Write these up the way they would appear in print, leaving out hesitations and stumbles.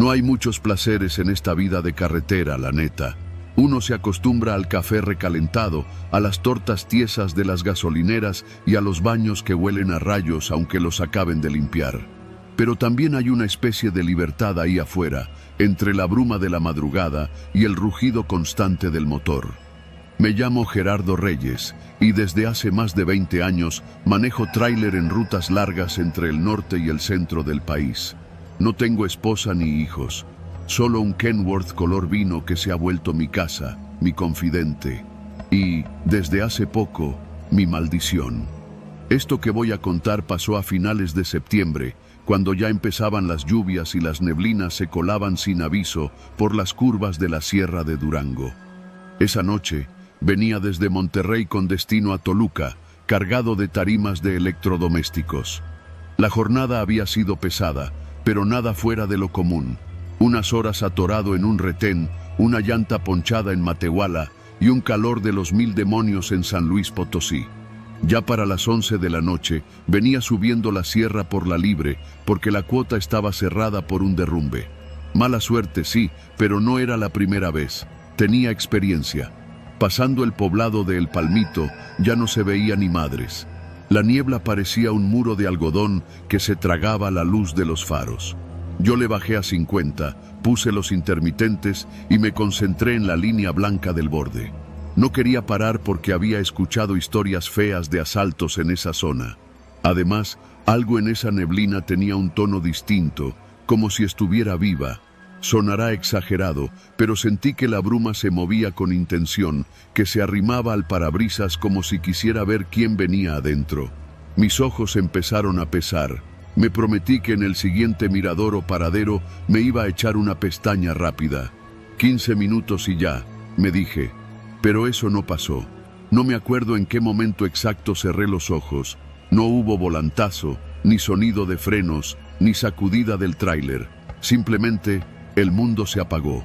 No hay muchos placeres en esta vida de carretera, la neta. Uno se acostumbra al café recalentado, a las tortas tiesas de las gasolineras y a los baños que huelen a rayos aunque los acaben de limpiar. Pero también hay una especie de libertad ahí afuera, entre la bruma de la madrugada y el rugido constante del motor. Me llamo Gerardo Reyes y desde hace más de 20 años manejo tráiler en rutas largas entre el norte y el centro del país. No tengo esposa ni hijos, solo un Kenworth color vino que se ha vuelto mi casa, mi confidente y, desde hace poco, mi maldición. Esto que voy a contar pasó a finales de septiembre, cuando ya empezaban las lluvias y las neblinas se colaban sin aviso por las curvas de la Sierra de Durango. Esa noche venía desde Monterrey con destino a Toluca, cargado de tarimas de electrodomésticos. La jornada había sido pesada, pero nada fuera de lo común. Unas horas atorado en un retén, una llanta ponchada en Matehuala y un calor de los 1000 demonios en San Luis Potosí. Ya para las 11 de la noche venía subiendo la sierra por la libre porque la cuota estaba cerrada por un derrumbe. Mala suerte, sí, pero no era la primera vez. Tenía experiencia. Pasando el poblado de El Palmito ya no se veía ni madres. La niebla parecía un muro de algodón que se tragaba la luz de los faros. Yo le bajé a 50, puse los intermitentes y me concentré en la línea blanca del borde. No quería parar porque había escuchado historias feas de asaltos en esa zona. Además, algo en esa neblina tenía un tono distinto, como si estuviera viva. Sonará exagerado, pero sentí que la bruma se movía con intención, que se arrimaba al parabrisas como si quisiera ver quién venía adentro. Mis ojos empezaron a pesar. Me prometí que en el siguiente mirador o paradero me iba a echar una pestaña rápida. 15 minutos y ya, me dije. Pero eso no pasó. No me acuerdo en qué momento exacto cerré los ojos. No hubo volantazo, ni sonido de frenos, ni sacudida del tráiler. Simplemente, el mundo se apagó.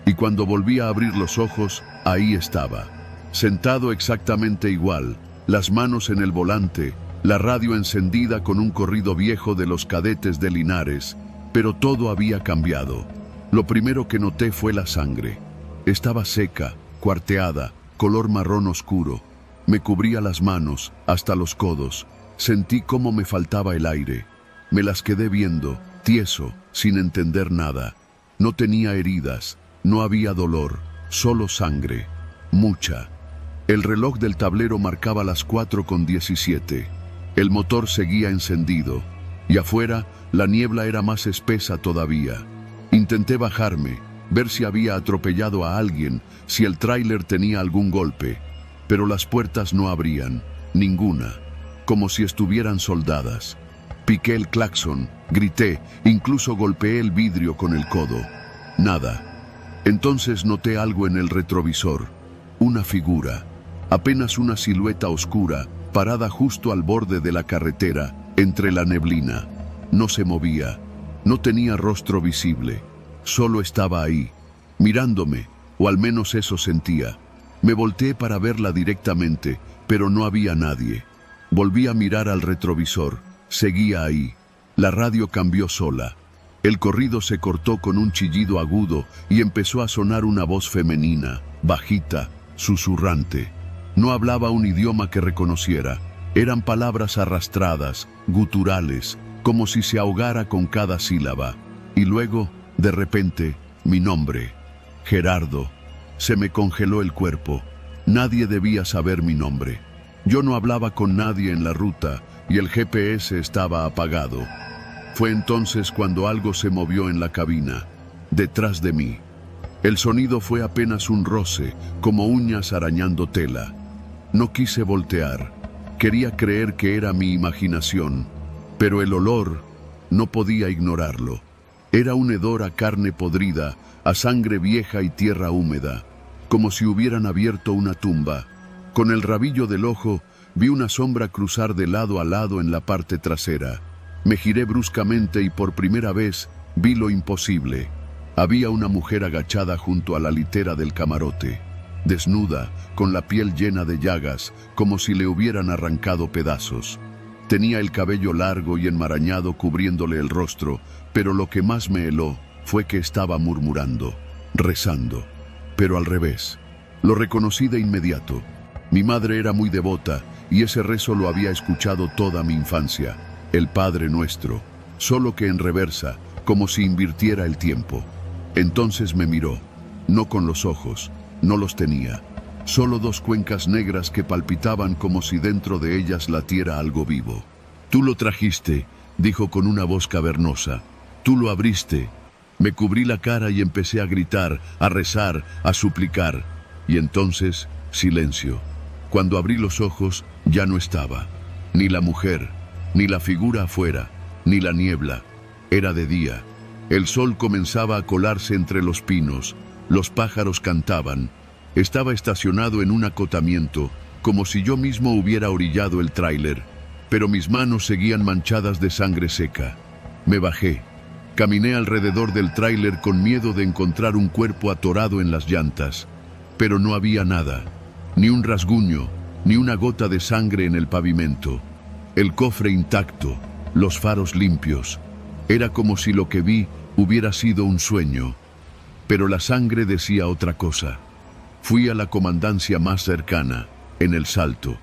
Y cuando volví a abrir los ojos, ahí estaba. Sentado exactamente igual, las manos en el volante, la radio encendida con un corrido viejo de los Cadetes de Linares. Pero todo había cambiado. Lo primero que noté fue la sangre. Estaba seca, cuarteada, color marrón oscuro. Me cubría las manos, hasta los codos. Sentí cómo me faltaba el aire. Me las quedé viendo, tieso, sin entender nada. No tenía heridas, no había dolor, solo sangre. Mucha. El reloj del tablero marcaba las 4:17. El motor seguía encendido. Y afuera, la niebla era más espesa todavía. Intenté bajarme, ver si había atropellado a alguien, si el tráiler tenía algún golpe. Pero las puertas no abrían, ninguna, como si estuvieran soldadas. Piqué el claxon, grité, incluso golpeé el vidrio con el codo. Nada. Entonces noté algo en el retrovisor. Una figura, apenas una silueta oscura, parada justo al borde de la carretera, entre la neblina. No se movía, no tenía rostro visible. Solo estaba ahí, mirándome, o al menos eso sentía. Me volteé para verla directamente, pero no había nadie. Volví a mirar al retrovisor. Seguía ahí. La radio cambió sola. El corrido se cortó con un chillido agudo y empezó a sonar una voz femenina, bajita, susurrante. No hablaba un idioma que reconociera. Eran palabras arrastradas, guturales, como si se ahogara con cada sílaba. Y luego, de repente, mi nombre, Gerardo. Se me congeló el cuerpo. Nadie debía saber mi nombre. Yo no hablaba con nadie en la ruta y el GPS estaba apagado. Fue entonces cuando algo se movió en la cabina, detrás de mí. El sonido fue apenas un roce, como uñas arañando tela. No quise voltear. Quería creer que era mi imaginación, pero el olor no podía ignorarlo. Era un hedor a carne podrida, a sangre vieja y tierra húmeda, como si hubieran abierto una tumba. Con el rabillo del ojo vi una sombra cruzar de lado a lado en la parte trasera. Me giré bruscamente y por primera vez vi lo imposible. Había una mujer agachada junto a la litera del camarote, desnuda, con la piel llena de llagas, como si le hubieran arrancado pedazos. Tenía el cabello largo y enmarañado cubriéndole el rostro, pero lo que más me heló fue que estaba murmurando, rezando, pero al revés. Lo reconocí de inmediato. Mi madre era muy devota y ese rezo lo había escuchado toda mi infancia, el Padre Nuestro, solo que en reversa, como si invirtiera el tiempo. Entonces me miró, no con los ojos, no los tenía, solo dos cuencas negras que palpitaban como si dentro de ellas latiera algo vivo. «Tú lo trajiste», dijo con una voz cavernosa. «Tú lo abriste». Me cubrí la cara y empecé a gritar, a rezar, a suplicar. Y entonces, silencio. Cuando abrí los ojos, ya no estaba. Ni la mujer, ni la figura afuera, ni la niebla. Era de día. El sol comenzaba a colarse entre los pinos. Los pájaros cantaban. Estaba estacionado en un acotamiento, como si yo mismo hubiera orillado el tráiler. Pero mis manos seguían manchadas de sangre seca. Me bajé. Caminé alrededor del tráiler con miedo de encontrar un cuerpo atorado en las llantas. Pero no había nada. Ni un rasguño, ni una gota de sangre en el pavimento. El cofre intacto, los faros limpios. Era como si lo que vi hubiera sido un sueño. Pero la sangre decía otra cosa. Fui a la comandancia más cercana, en El Salto.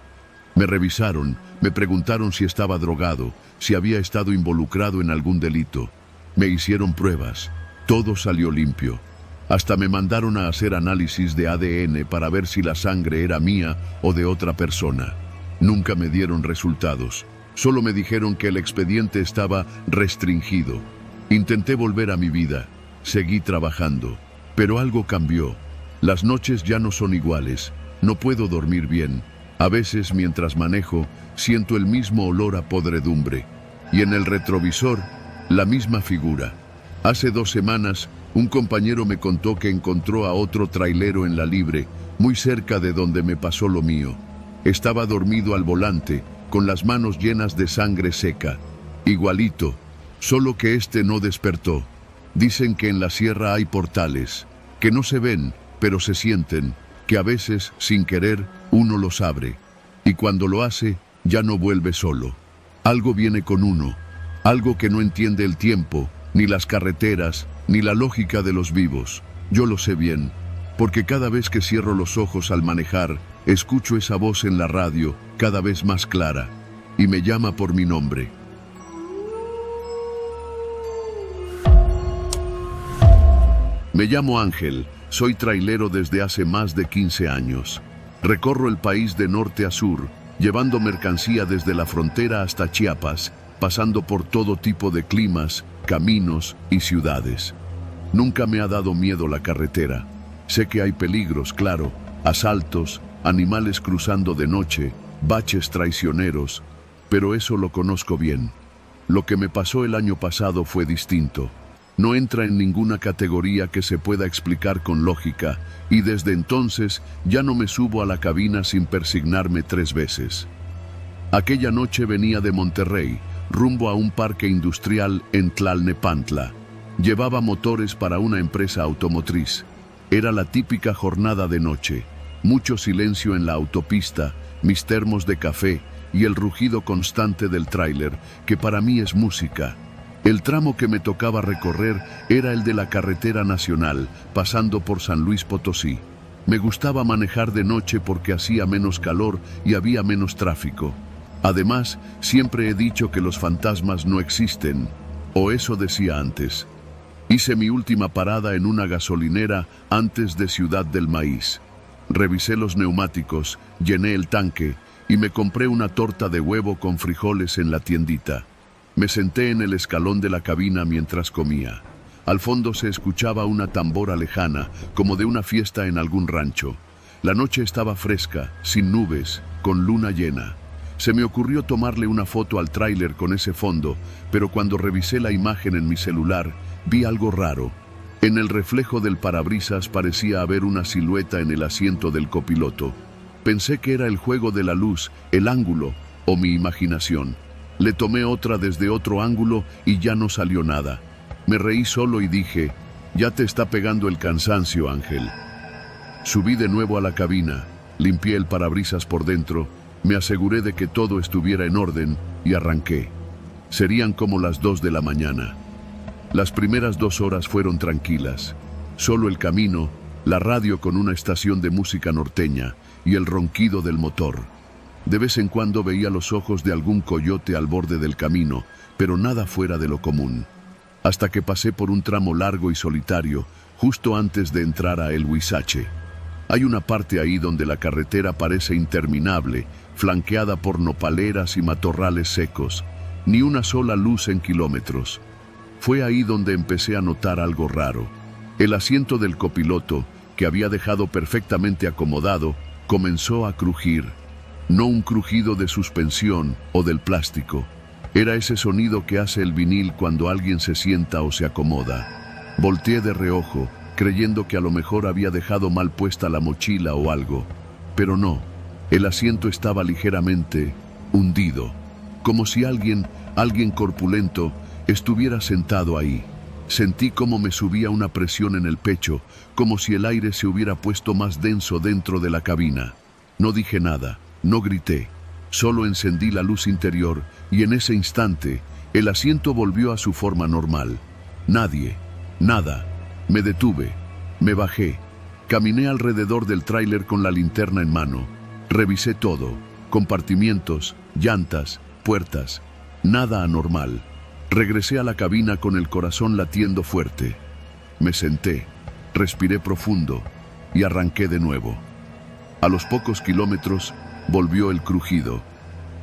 Me revisaron, me preguntaron si estaba drogado, si había estado involucrado en algún delito. Me hicieron pruebas. Todo salió limpio. Hasta me mandaron a hacer análisis de ADN para ver si la sangre era mía o de otra persona. Nunca me dieron resultados. Solo me dijeron que el expediente estaba restringido. Intenté volver a mi vida. Seguí trabajando. Pero algo cambió. Las noches ya no son iguales. No puedo dormir bien. A veces, mientras manejo, siento el mismo olor a podredumbre. Y en el retrovisor, la misma figura. Hace 2 semanas, un compañero me contó que encontró a otro trailero en la Libre, muy cerca de donde me pasó lo mío. Estaba dormido al volante, con las manos llenas de sangre seca. Igualito, solo que este no despertó. Dicen que en la sierra hay portales, que no se ven, pero se sienten, que a veces, sin querer, uno los abre. Y cuando lo hace, ya no vuelve solo. Algo viene con uno, algo que no entiende el tiempo, ni las carreteras, ni la lógica de los vivos. Yo lo sé bien, porque cada vez que cierro los ojos al manejar, escucho esa voz en la radio, cada vez más clara, y me llama por mi nombre. Me llamo Ángel, soy trailero desde hace más de 15 años. Recorro el país de norte a sur, llevando mercancía desde la frontera hasta Chiapas, pasando por todo tipo de climas, caminos y ciudades. Nunca me ha dado miedo la carretera. Sé que hay peligros, claro, asaltos, animales cruzando de noche, baches traicioneros, pero eso lo conozco bien. Lo que me pasó el año pasado fue distinto. No entra en ninguna categoría que se pueda explicar con lógica, y desde entonces ya no me subo a la cabina sin persignarme 3 veces. Aquella noche venía de Monterrey, rumbo a un parque industrial en Tlalnepantla. Llevaba motores para una empresa automotriz. Era la típica jornada de noche. Mucho silencio en la autopista, mis termos de café y el rugido constante del tráiler, que para mí es música. El tramo que me tocaba recorrer era el de la carretera nacional, pasando por San Luis Potosí. Me gustaba manejar de noche porque hacía menos calor y había menos tráfico. Además, siempre he dicho que los fantasmas no existen, o eso decía antes. Hice mi última parada en una gasolinera antes de Ciudad del Maíz. Revisé los neumáticos, llené el tanque y me compré una torta de huevo con frijoles en la tiendita. Me senté en el escalón de la cabina mientras comía. Al fondo se escuchaba una tambora lejana, como de una fiesta en algún rancho. La noche estaba fresca, sin nubes, con luna llena. Se me ocurrió tomarle una foto al tráiler con ese fondo, pero cuando revisé la imagen en mi celular, vi algo raro. En el reflejo del parabrisas parecía haber una silueta en el asiento del copiloto. Pensé que era el juego de la luz, el ángulo o mi imaginación. Le tomé otra desde otro ángulo y ya no salió nada. Me reí solo y dije, ya te está pegando el cansancio, Ángel. Subí de nuevo a la cabina, limpié el parabrisas por dentro, me aseguré de que todo estuviera en orden y arranqué. Serían como las 2 de la mañana. Las primeras 2 horas fueron tranquilas. Solo el camino, la radio con una estación de música norteña y el ronquido del motor. De vez en cuando veía los ojos de algún coyote al borde del camino, pero nada fuera de lo común. Hasta que pasé por un tramo largo y solitario, justo antes de entrar a El Huizache. Hay una parte ahí donde la carretera parece interminable, flanqueada por nopaleras y matorrales secos. Ni una sola luz en kilómetros. Fue ahí donde empecé a notar algo raro. El asiento del copiloto, que había dejado perfectamente acomodado, comenzó a crujir. No un crujido de suspensión o del plástico. Era ese sonido que hace el vinil cuando alguien se sienta o se acomoda. Volteé de reojo, creyendo que a lo mejor había dejado mal puesta la mochila o algo. Pero no, el asiento estaba ligeramente hundido, como si alguien corpulento, estuviera sentado ahí. Sentí como me subía una presión en el pecho, como si el aire se hubiera puesto más denso dentro de la cabina. No dije nada, no grité, solo encendí la luz interior y en ese instante el asiento volvió a su forma normal. Nadie, nada. Me detuve, me bajé, caminé alrededor del tráiler con la linterna en mano. Revisé todo, compartimientos, llantas, puertas, nada anormal. Regresé a la cabina con el corazón latiendo fuerte. Me senté, respiré profundo y arranqué de nuevo. A los pocos kilómetros volvió el crujido.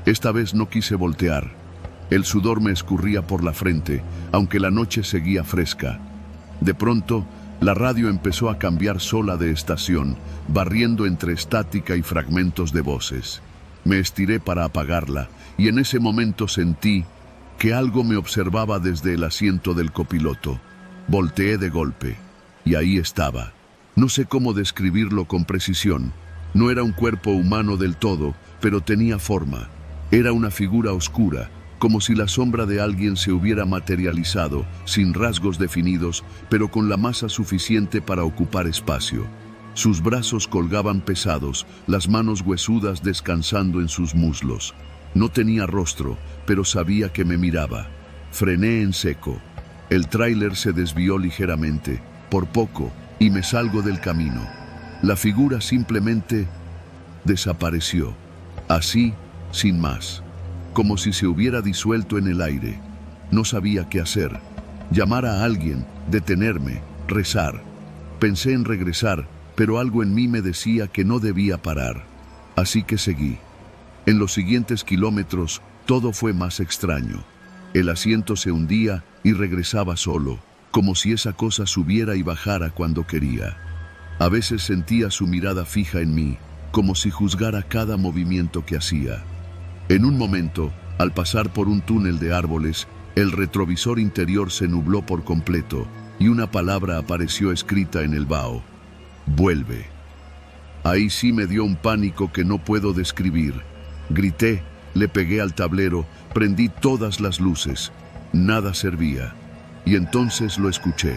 Esta vez no quise voltear. El sudor me escurría por la frente, aunque la noche seguía fresca. De pronto, la radio empezó a cambiar sola de estación, barriendo entre estática y fragmentos de voces. Me estiré para apagarla y en ese momento sentí que algo me observaba desde el asiento del copiloto. Volteé de golpe y ahí estaba. No sé cómo describirlo con precisión. No era un cuerpo humano del todo, pero tenía forma. Era una figura oscura, como si la sombra de alguien se hubiera materializado, sin rasgos definidos, pero con la masa suficiente para ocupar espacio. Sus brazos colgaban pesados, las manos huesudas descansando en sus muslos. No tenía rostro, pero sabía que me miraba. Frené en seco. El tráiler se desvió ligeramente, por poco, y me salgo del camino. La figura simplemente desapareció, así, sin más, como si se hubiera disuelto en el aire. No sabía qué hacer. Llamar a alguien, detenerme, rezar. Pensé en regresar, pero algo en mí me decía que no debía parar. Así que seguí. En los siguientes kilómetros, todo fue más extraño. El asiento se hundía y regresaba solo, como si esa cosa subiera y bajara cuando quería. A veces sentía su mirada fija en mí, como si juzgara cada movimiento que hacía. En un momento, al pasar por un túnel de árboles, el retrovisor interior se nubló por completo y una palabra apareció escrita en el vaho: vuelve. Ahí sí me dio un pánico que no puedo describir. Grité, le pegué al tablero, prendí todas las luces. Nada servía. Y entonces lo escuché.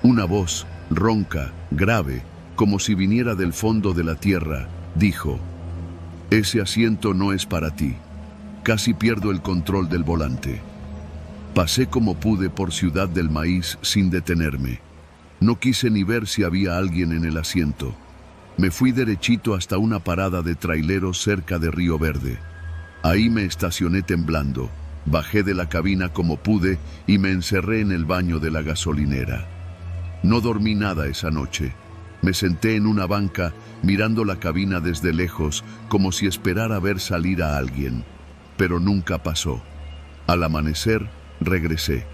Una voz, ronca, grave, como si viniera del fondo de la tierra, dijo: ese asiento no es para ti. Casi pierdo el control del volante. Pasé como pude por Ciudad del Maíz sin detenerme. No quise ni ver si había alguien en el asiento. Me fui derechito hasta una parada de traileros cerca de Río Verde. Ahí me estacioné temblando, bajé de la cabina como pude y me encerré en el baño de la gasolinera. No dormí nada esa noche. Me senté en una banca mirando la cabina desde lejos como si esperara ver salir a alguien. Pero nunca pasó. Al amanecer, regresé.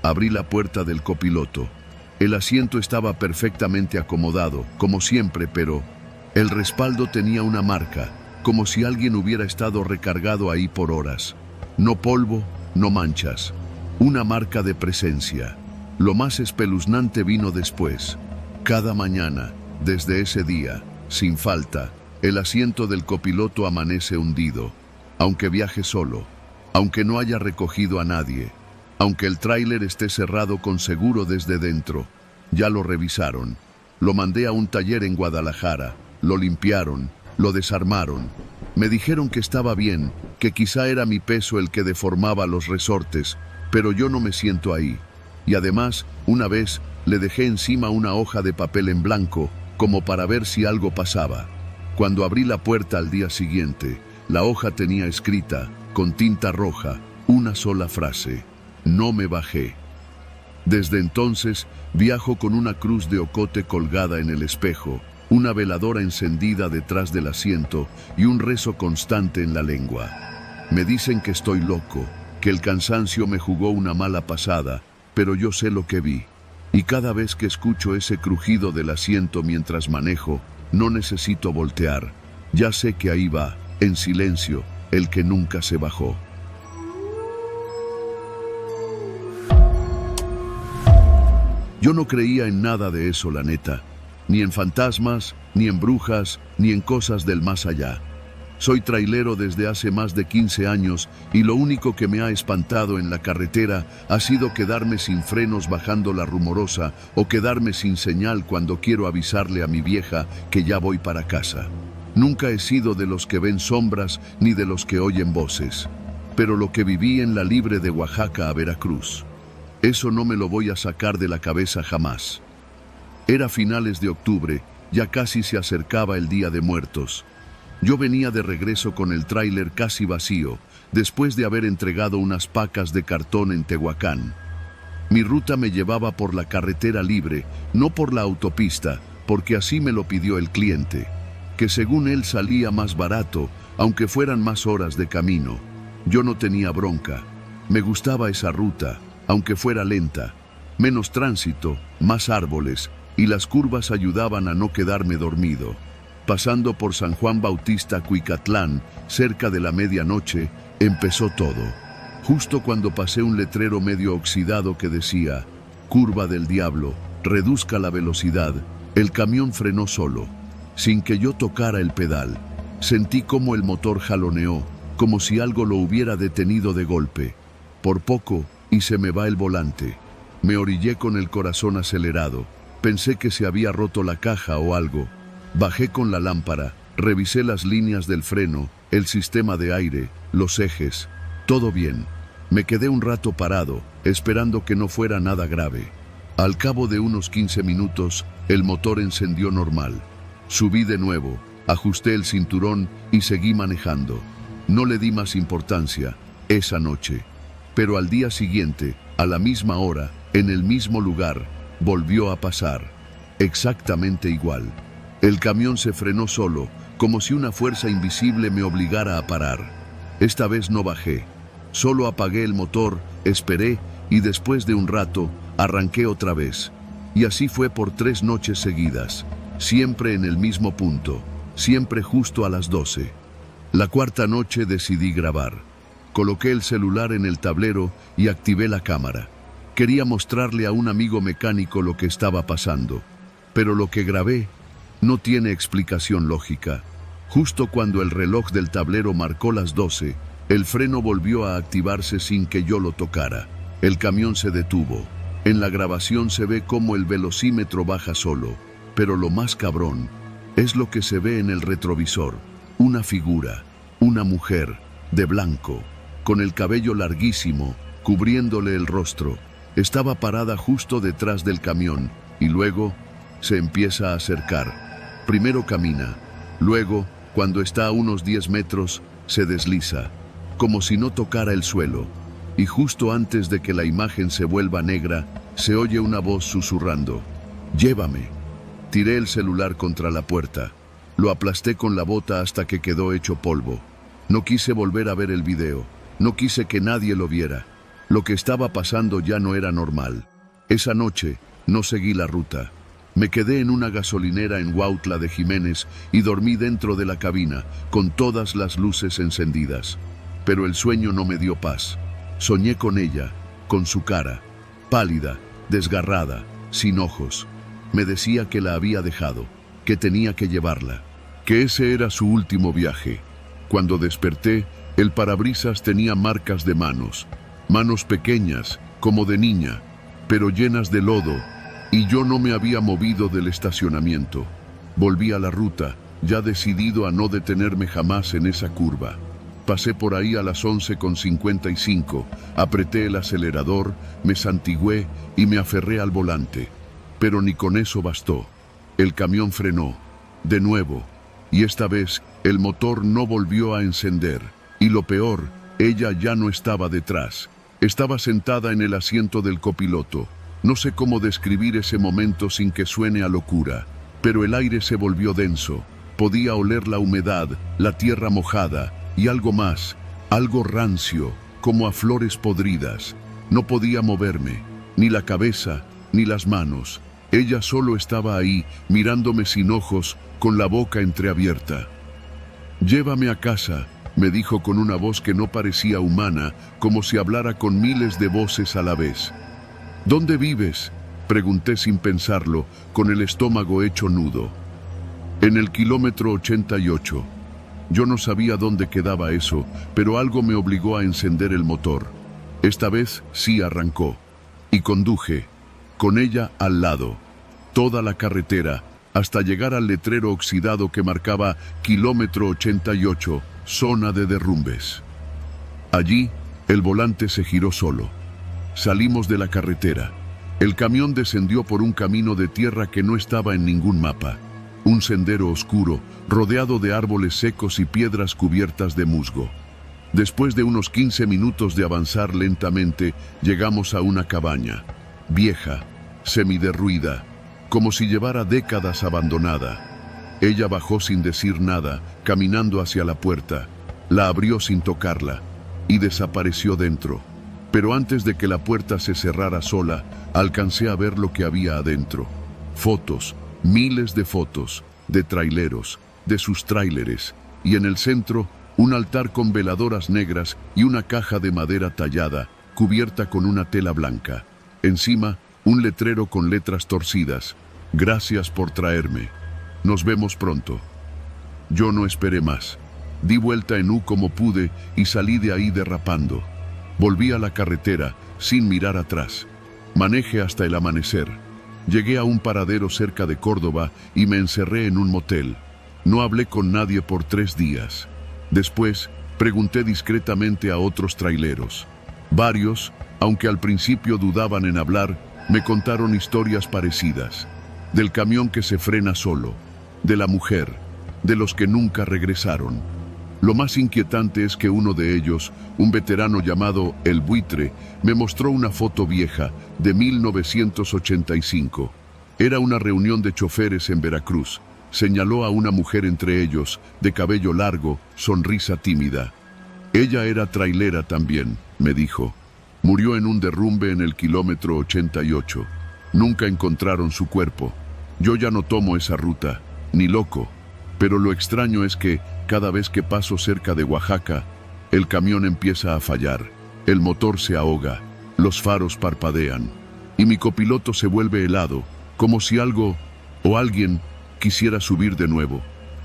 Abrí la puerta del copiloto. El asiento estaba perfectamente acomodado, como siempre, pero el respaldo tenía una marca, como si alguien hubiera estado recargado ahí por horas. No polvo, no manchas. Una marca de presencia. Lo más espeluznante vino después. Cada mañana, desde ese día, sin falta, el asiento del copiloto amanece hundido, aunque viaje solo, aunque no haya recogido a nadie, aunque el tráiler esté cerrado con seguro desde dentro. Ya lo revisaron. Lo mandé a un taller en Guadalajara. Lo limpiaron, lo desarmaron. Me dijeron que estaba bien, que quizá era mi peso el que deformaba los resortes, pero yo no me siento ahí. Y además, una vez, le dejé encima una hoja de papel en blanco, como para ver si algo pasaba. Cuando abrí la puerta al día siguiente, la hoja tenía escrita, con tinta roja, una sola frase: no me bajé. Desde entonces, viajo con una cruz de ocote colgada en el espejo, una veladora encendida detrás del asiento y un rezo constante en la lengua. Me dicen que estoy loco, que el cansancio me jugó una mala pasada, pero yo sé lo que vi. Y cada vez que escucho ese crujido del asiento mientras manejo, no necesito voltear. Ya sé que ahí va, en silencio, el que nunca se bajó. Yo no creía en nada de eso, la neta. Ni en fantasmas, ni en brujas, ni en cosas del más allá. Soy trailero desde hace más de 15 años y lo único que me ha espantado en la carretera ha sido quedarme sin frenos bajando la Rumorosa o quedarme sin señal cuando quiero avisarle a mi vieja que ya voy para casa. Nunca he sido de los que ven sombras ni de los que oyen voces. Pero lo que viví en la Libre de Oaxaca a Veracruz, eso no me lo voy a sacar de la cabeza jamás. Era finales de octubre, ya casi se acercaba el Día de Muertos. Yo venía de regreso con el tráiler casi vacío, después de haber entregado unas pacas de cartón en Tehuacán. Mi ruta me llevaba por la carretera libre, no por la autopista, porque así me lo pidió el cliente, que según él salía más barato, aunque fueran más horas de camino. Yo no tenía bronca. Me gustaba esa ruta, aunque fuera lenta. Menos tránsito, más árboles, y las curvas ayudaban a no quedarme dormido. Pasando por San Juan Bautista, Cuicatlán, cerca de la medianoche, empezó todo. Justo cuando pasé un letrero medio oxidado que decía: curva del diablo, reduzca la velocidad, el camión frenó solo. Sin que yo tocara el pedal, sentí como el motor jaloneó, como si algo lo hubiera detenido de golpe. Por poco, y se me va el volante. Me orillé con el corazón acelerado. Pensé que se había roto la caja o algo. Bajé con la lámpara, revisé las líneas del freno, el sistema de aire, los ejes. Todo bien. Me quedé un rato parado, esperando que no fuera nada grave. Al cabo de unos 15 minutos, el motor encendió normal. Subí de nuevo, ajusté el cinturón y seguí manejando. No le di más importancia esa noche. Pero al día siguiente, a la misma hora, en el mismo lugar, volvió a pasar. Exactamente igual. El camión se frenó solo, como si una fuerza invisible me obligara a parar. Esta vez no bajé. Solo apagué el motor, esperé y después de un rato, arranqué otra vez. Y así fue por 3 noches seguidas. Siempre en el mismo punto. Siempre justo a las 12. La cuarta noche decidí grabar. Coloqué el celular en el tablero y activé la cámara. Quería mostrarle a un amigo mecánico lo que estaba pasando. Pero lo que grabé no tiene explicación lógica. Justo cuando el reloj del tablero marcó las 12, el freno volvió a activarse sin que yo lo tocara. El camión se detuvo. En la grabación se ve cómo el velocímetro baja solo. Pero lo más cabrón es lo que se ve en el retrovisor. Una figura, una mujer, de blanco, con el cabello larguísimo, cubriéndole el rostro. Estaba parada justo detrás del camión y luego se empieza a acercar. Primero camina, luego, cuando está a unos 10 metros, se desliza, como si no tocara el suelo. Y justo antes de que la imagen se vuelva negra, se oye una voz susurrando: «Llévame». Tiré el celular contra la puerta. Lo aplasté con la bota hasta que quedó hecho polvo. No quise volver a ver el video. No quise que nadie lo viera. Lo que estaba pasando ya no era normal. Esa noche no seguí la ruta. Me quedé en una gasolinera en Huautla de Jiménez y dormí dentro de la cabina, con todas las luces encendidas. Pero el sueño no me dio paz. Soñé con ella, con su cara, pálida, desgarrada, sin ojos. Me decía que la había dejado, que tenía que llevarla, que ese era su último viaje. Cuando desperté, el parabrisas tenía marcas de manos pequeñas, como de niña, pero llenas de lodo, y yo no me había movido del estacionamiento. Volví a la ruta, ya decidido a no detenerme jamás en esa curva. Pasé por ahí a las 11:55, apreté el acelerador, me santigué y me aferré al volante. Pero ni con eso bastó. El camión frenó, de nuevo, y esta vez el motor no volvió a encender. Y lo peor, ella ya no estaba detrás. Estaba sentada en el asiento del copiloto. No sé cómo describir ese momento sin que suene a locura, pero el aire se volvió denso. Podía oler la humedad, la tierra mojada y algo más, algo rancio, como a flores podridas. No podía moverme, ni la cabeza, ni las manos. Ella solo estaba ahí, mirándome sin ojos, con la boca entreabierta. «Llévame a casa», me dijo con una voz que no parecía humana, como si hablara con miles de voces a la vez. «¿Dónde vives?», pregunté sin pensarlo, con el estómago hecho nudo. «En el kilómetro 88». Yo no sabía dónde quedaba eso, pero algo me obligó a encender el motor. Esta vez sí arrancó. Y conduje, con ella al lado, toda la carretera, hasta llegar al letrero oxidado que marcaba kilómetro 88, zona de derrumbes. Allí, el volante se giró solo. Salimos de la carretera. El camión descendió por un camino de tierra que no estaba en ningún mapa. Un sendero oscuro, rodeado de árboles secos y piedras cubiertas de musgo. Después de unos 15 minutos de avanzar lentamente, llegamos a una cabaña, vieja, semiderruida, como si llevara décadas abandonada. Ella bajó sin decir nada, caminando hacia la puerta, la abrió sin tocarla, y desapareció dentro. Pero antes de que la puerta se cerrara sola, alcancé a ver lo que había adentro. Fotos, miles de fotos, de traileros, de sus tráileres, y en el centro, un altar con veladoras negras y una caja de madera tallada, cubierta con una tela blanca. Encima, un letrero con letras torcidas. «Gracias por traerme. Nos vemos pronto». Yo no esperé más. Di vuelta en U como pude y salí de ahí derrapando. Volví a la carretera, sin mirar atrás. Manejé hasta el amanecer. Llegué a un paradero cerca de Córdoba y me encerré en un motel. No hablé con nadie por 3 días. Después, pregunté discretamente a otros traileros. Varios, aunque al principio dudaban en hablar, me contaron historias parecidas. Del camión que se frena solo, de la mujer, de los que nunca regresaron. Lo más inquietante es que uno de ellos, un veterano llamado El Buitre, me mostró una foto vieja de 1985. Era una reunión de choferes en Veracruz. Señaló a una mujer entre ellos, de cabello largo, sonrisa tímida. Ella era trailera también, me dijo. Murió en un derrumbe en el kilómetro 88. Nunca encontraron su cuerpo. Yo ya no tomo esa ruta, ni loco. Pero lo extraño es que, cada vez que paso cerca de Oaxaca, el camión empieza a fallar, el motor se ahoga, los faros parpadean, y mi copiloto se vuelve helado, como si algo o alguien quisiera subir de nuevo,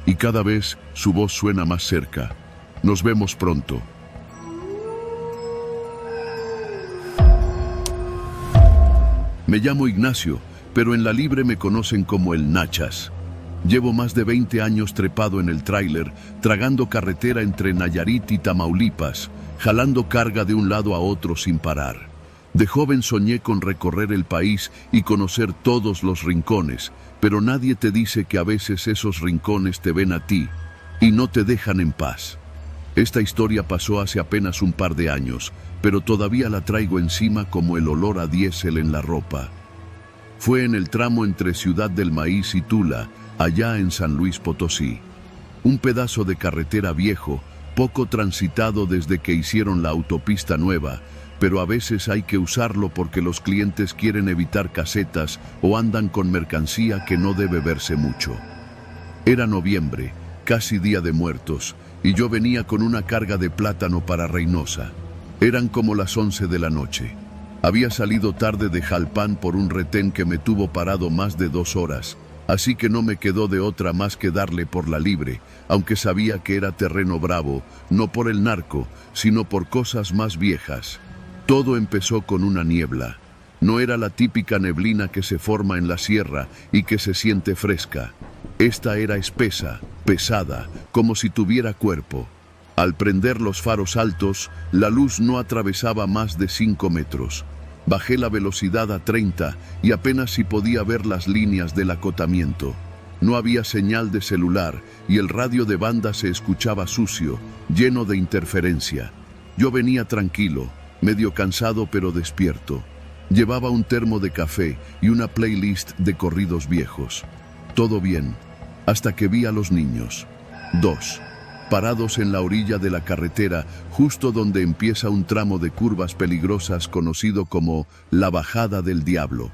y cada vez su voz suena más cerca. Nos vemos pronto. Me llamo Ignacio, pero en la libre me conocen como el Nachas. Llevo más de 20 años trepado en el tráiler, tragando carretera entre Nayarit y Tamaulipas, jalando carga de un lado a otro sin parar. De joven soñé con recorrer el país y conocer todos los rincones, pero nadie te dice que a veces esos rincones te ven a ti y no te dejan en paz. Esta historia pasó hace apenas un par de años, pero todavía la traigo encima como el olor a diésel en la ropa. Fue en el tramo entre Ciudad del Maíz y Tula, allá en San Luis Potosí. Un pedazo de carretera viejo, poco transitado desde que hicieron la autopista nueva, pero a veces hay que usarlo porque los clientes quieren evitar casetas o andan con mercancía que no debe verse mucho. Era noviembre, casi Día de Muertos, y yo venía con una carga de plátano para Reynosa. Eran como las 11 de la noche. Había salido tarde de Jalpan por un retén que me tuvo parado más de 2 horas, así que no me quedó de otra más que darle por la libre, aunque sabía que era terreno bravo, no por el narco, sino por cosas más viejas. Todo empezó con una niebla. No era la típica neblina que se forma en la sierra y que se siente fresca. Esta era espesa, pesada, como si tuviera cuerpo. Al prender los faros altos, la luz no atravesaba más de 5 metros. Bajé la velocidad a 30 y apenas si podía ver las líneas del acotamiento. No había señal de celular y el radio de banda se escuchaba sucio, lleno de interferencia. Yo venía tranquilo, medio cansado pero despierto. Llevaba un termo de café y una playlist de corridos viejos. Todo bien, hasta que vi a los niños. 2. Parados en la orilla de la carretera, justo donde empieza un tramo de curvas peligrosas conocido como la Bajada del Diablo.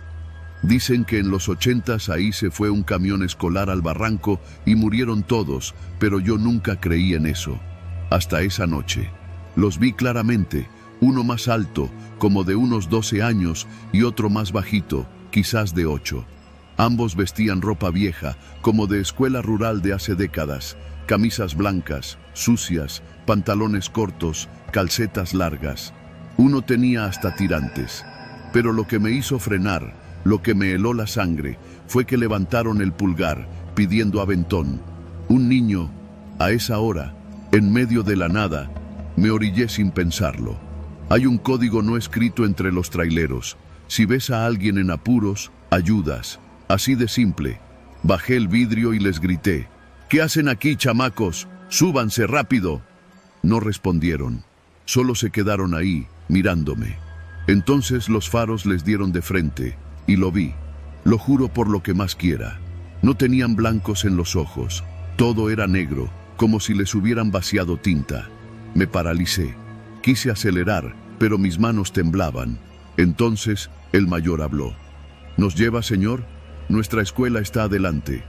Dicen que en los 80s ahí se fue un camión escolar al barranco y murieron todos, pero yo nunca creí en eso. Hasta esa noche. Los vi claramente, uno más alto, como de unos 12 años, y otro más bajito, quizás de 8. Ambos vestían ropa vieja, como de escuela rural de hace décadas, camisas blancas, sucias, pantalones cortos, calcetas largas. Uno tenía hasta tirantes. Pero lo que me hizo frenar, lo que me heló la sangre, fue que levantaron el pulgar, pidiendo aventón. Un niño, a esa hora, en medio de la nada, me orillé sin pensarlo. Hay un código no escrito entre los traileros. Si ves a alguien en apuros, ayudas. Así de simple. Bajé el vidrio y les grité: ¿qué hacen aquí, chamacos? ¡Súbanse rápido! No respondieron. Solo se quedaron ahí, mirándome. Entonces los faros les dieron de frente, y lo vi. Lo juro por lo que más quiera. No tenían blancos en los ojos. Todo era negro, como si les hubieran vaciado tinta. Me paralicé. Quise acelerar, pero mis manos temblaban. Entonces el mayor habló. ¿Nos lleva, señor? Nuestra escuela está adelante.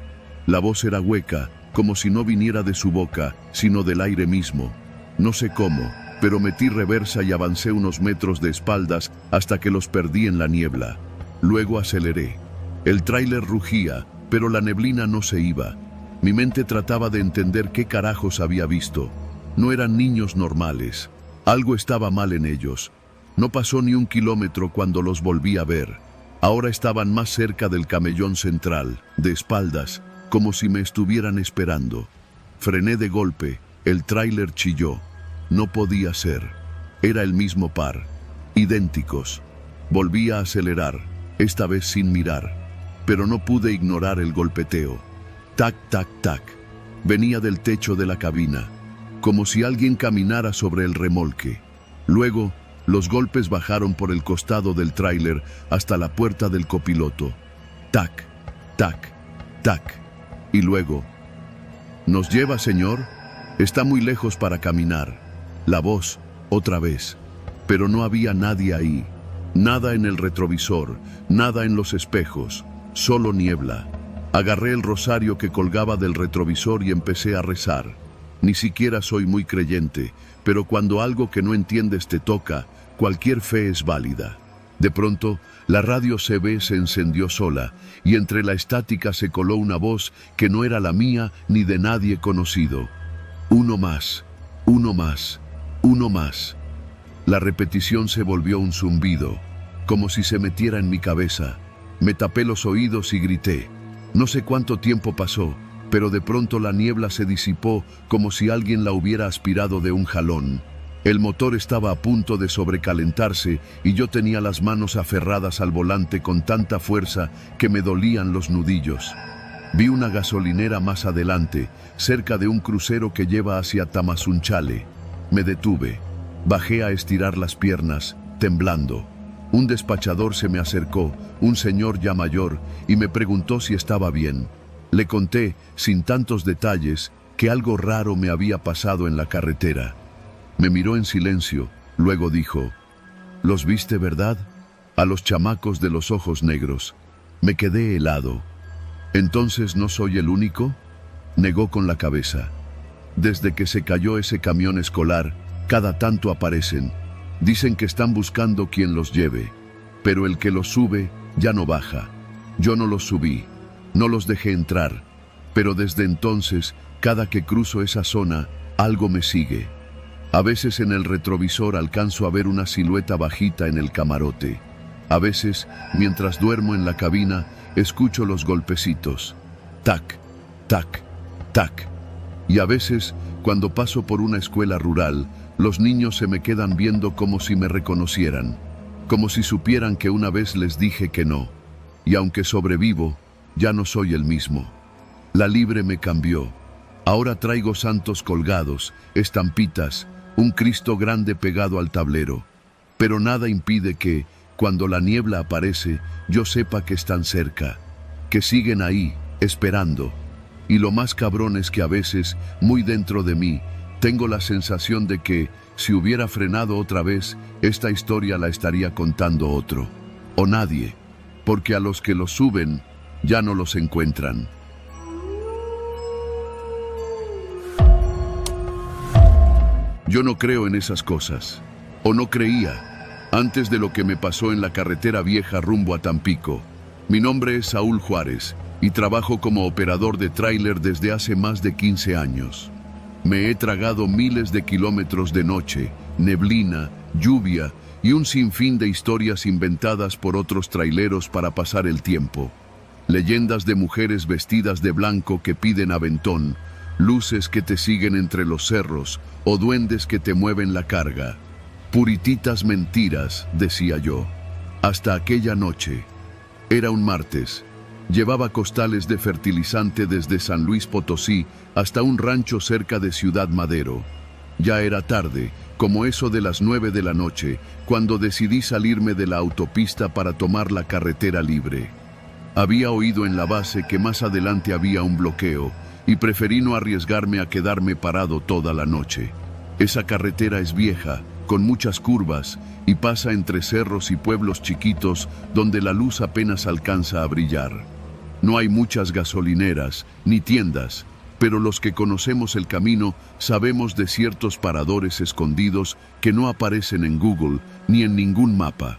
La voz era hueca, como si no viniera de su boca, sino del aire mismo. No sé cómo, pero metí reversa y avancé unos metros de espaldas hasta que los perdí en la niebla. Luego aceleré. El tráiler rugía, pero la neblina no se iba. Mi mente trataba de entender qué carajos había visto. No eran niños normales. Algo estaba mal en ellos. No pasó ni 1 kilómetro cuando los volví a ver. Ahora estaban más cerca del camellón central, de espaldas, como si me estuvieran esperando. Frené de golpe, el tráiler chilló. No podía ser. Era el mismo par. Idénticos. Volví a acelerar, esta vez sin mirar. Pero no pude ignorar el golpeteo. Tac, tac, tac. Venía del techo de la cabina, como si alguien caminara sobre el remolque. Luego, los golpes bajaron por el costado del tráiler hasta la puerta del copiloto. Tac, tac, tac. Y luego, ¿nos lleva, señor? Está muy lejos para caminar. La voz, otra vez. Pero no había nadie ahí. Nada en el retrovisor, nada en los espejos, solo niebla. Agarré el rosario que colgaba del retrovisor y empecé a rezar. Ni siquiera soy muy creyente, pero cuando algo que no entiendes te toca, cualquier fe es válida. De pronto, la radio CB se encendió sola, y entre la estática se coló una voz que no era la mía ni de nadie conocido. Uno más, uno más, uno más. La repetición se volvió un zumbido, como si se metiera en mi cabeza. Me tapé los oídos y grité. No sé cuánto tiempo pasó, pero de pronto la niebla se disipó como si alguien la hubiera aspirado de un jalón. El motor estaba a punto de sobrecalentarse y yo tenía las manos aferradas al volante con tanta fuerza que me dolían los nudillos. Vi una gasolinera más adelante, cerca de un crucero que lleva hacia Tamazunchale. Me detuve. Bajé a estirar las piernas, temblando. Un despachador se me acercó, un señor ya mayor, y me preguntó si estaba bien. Le conté, sin tantos detalles, que algo raro me había pasado en la carretera. Me miró en silencio, luego dijo: ¿Los viste, verdad? A los chamacos de los ojos negros. Me quedé helado. ¿Entonces no soy el único? Negó con la cabeza. Desde que se cayó ese camión escolar, cada tanto aparecen. Dicen que están buscando quien los lleve, pero el que los sube ya no baja. Yo no los subí, no los dejé entrar, pero desde entonces, cada que cruzo esa zona, algo me sigue. A veces en el retrovisor alcanzo a ver una silueta bajita en el camarote. A veces, mientras duermo en la cabina, escucho los golpecitos. Tac, tac, tac. Y a veces, Cuando paso por una escuela rural, los niños se me quedan viendo como si me reconocieran, como si supieran que una vez les dije que no. Y aunque sobrevivo, ya no soy el mismo. La Libre me cambió. Ahora traigo santos colgados, estampitas, un Cristo grande pegado al tablero. Pero nada impide que, cuando la niebla aparece, yo sepa que están cerca, que siguen ahí, esperando. Y lo más cabrón es que a veces, muy dentro de mí, tengo la sensación de que, si hubiera frenado otra vez, esta historia la estaría contando otro. O nadie, porque a los que los suben, ya no los encuentran. Yo no creo en esas cosas, o no creía, antes de lo que me pasó en la carretera vieja rumbo a Tampico. Mi nombre es Saúl Juárez y trabajo como operador de tráiler desde hace más de 15 años. Me he tragado miles de kilómetros de noche, neblina, lluvia y un sinfín de historias inventadas por otros traileros para pasar el tiempo. Leyendas de mujeres vestidas de blanco que piden aventón, luces que te siguen entre los cerros o duendes que te mueven la carga. Purititas mentiras, decía yo. Hasta aquella noche. Era un martes. Llevaba costales de fertilizante desde San Luis Potosí hasta un rancho cerca de Ciudad Madero. Ya era tarde, como eso de las 9 de la noche, cuando decidí salirme de la autopista para tomar la carretera libre. Había oído en la base que más adelante había un bloqueo, y preferí no arriesgarme a quedarme parado toda la noche. Esa carretera es vieja, con muchas curvas, y pasa entre cerros y pueblos chiquitos donde la luz apenas alcanza a brillar. No hay muchas gasolineras, ni tiendas, pero los que conocemos el camino sabemos de ciertos paradores escondidos que no aparecen en Google ni en ningún mapa.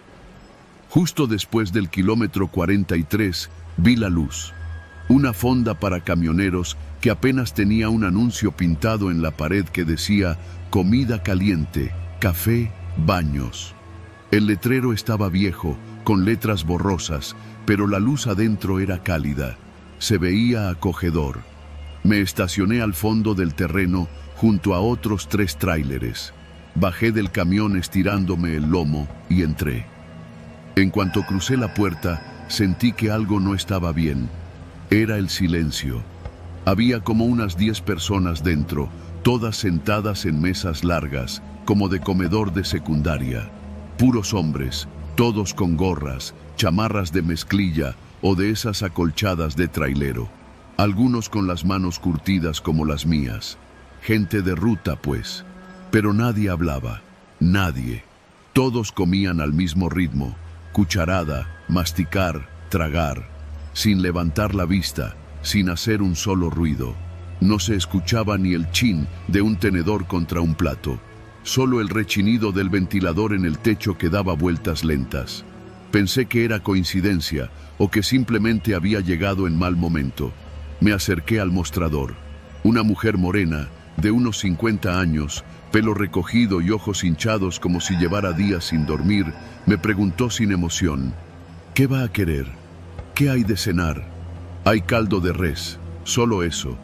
Justo después del kilómetro 43 vi la luz. Una fonda para camioneros que apenas tenía un anuncio pintado en la pared que decía comida caliente, café, baños. El letrero estaba viejo, con letras borrosas, pero la luz adentro era cálida. Se veía acogedor. Me estacioné al fondo del terreno junto a otros 3 tráileres. Bajé del camión estirándome el lomo y entré. En cuanto crucé la puerta, sentí que algo no estaba bien. Era el silencio. Había como unas 10 personas dentro, todas sentadas en mesas largas, como de comedor de secundaria. Puros hombres, todos con gorras, chamarras de mezclilla o de esas acolchadas de trailero. Algunos con las manos curtidas como las mías. Gente de ruta, pues. Pero nadie hablaba. Nadie. Todos comían al mismo ritmo. Cucharada, masticar, tragar. Sin levantar la vista, sin hacer un solo ruido. No se escuchaba ni el chin de un tenedor contra un plato. Solo el rechinido del ventilador en el techo que daba vueltas lentas. Pensé que era coincidencia o que simplemente había llegado en mal momento. Me acerqué al mostrador. Una mujer morena, de unos 50 años, pelo recogido y ojos hinchados como si llevara días sin dormir, me preguntó sin emoción: ¿qué va a querer? ¿Qué hay de cenar? Hay caldo de res, solo eso.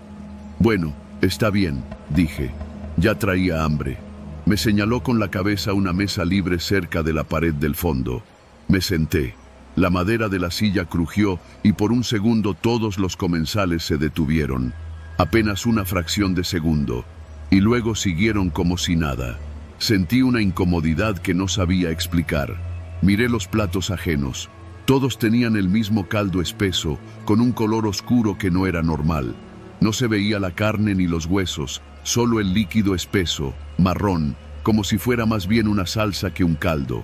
Bueno, está bien, dije. Ya traía hambre. Me señaló con la cabeza una mesa libre cerca de la pared del fondo. Me senté. La madera de la silla crujió y por un segundo todos los comensales se detuvieron. Apenas una fracción de segundo. Y luego siguieron como si nada. Sentí una incomodidad que no sabía explicar. Miré los platos ajenos. Todos tenían el mismo caldo espeso, con un color oscuro que no era normal. No se veía la carne ni los huesos, solo el líquido espeso, marrón, como si fuera más bien una salsa que un caldo.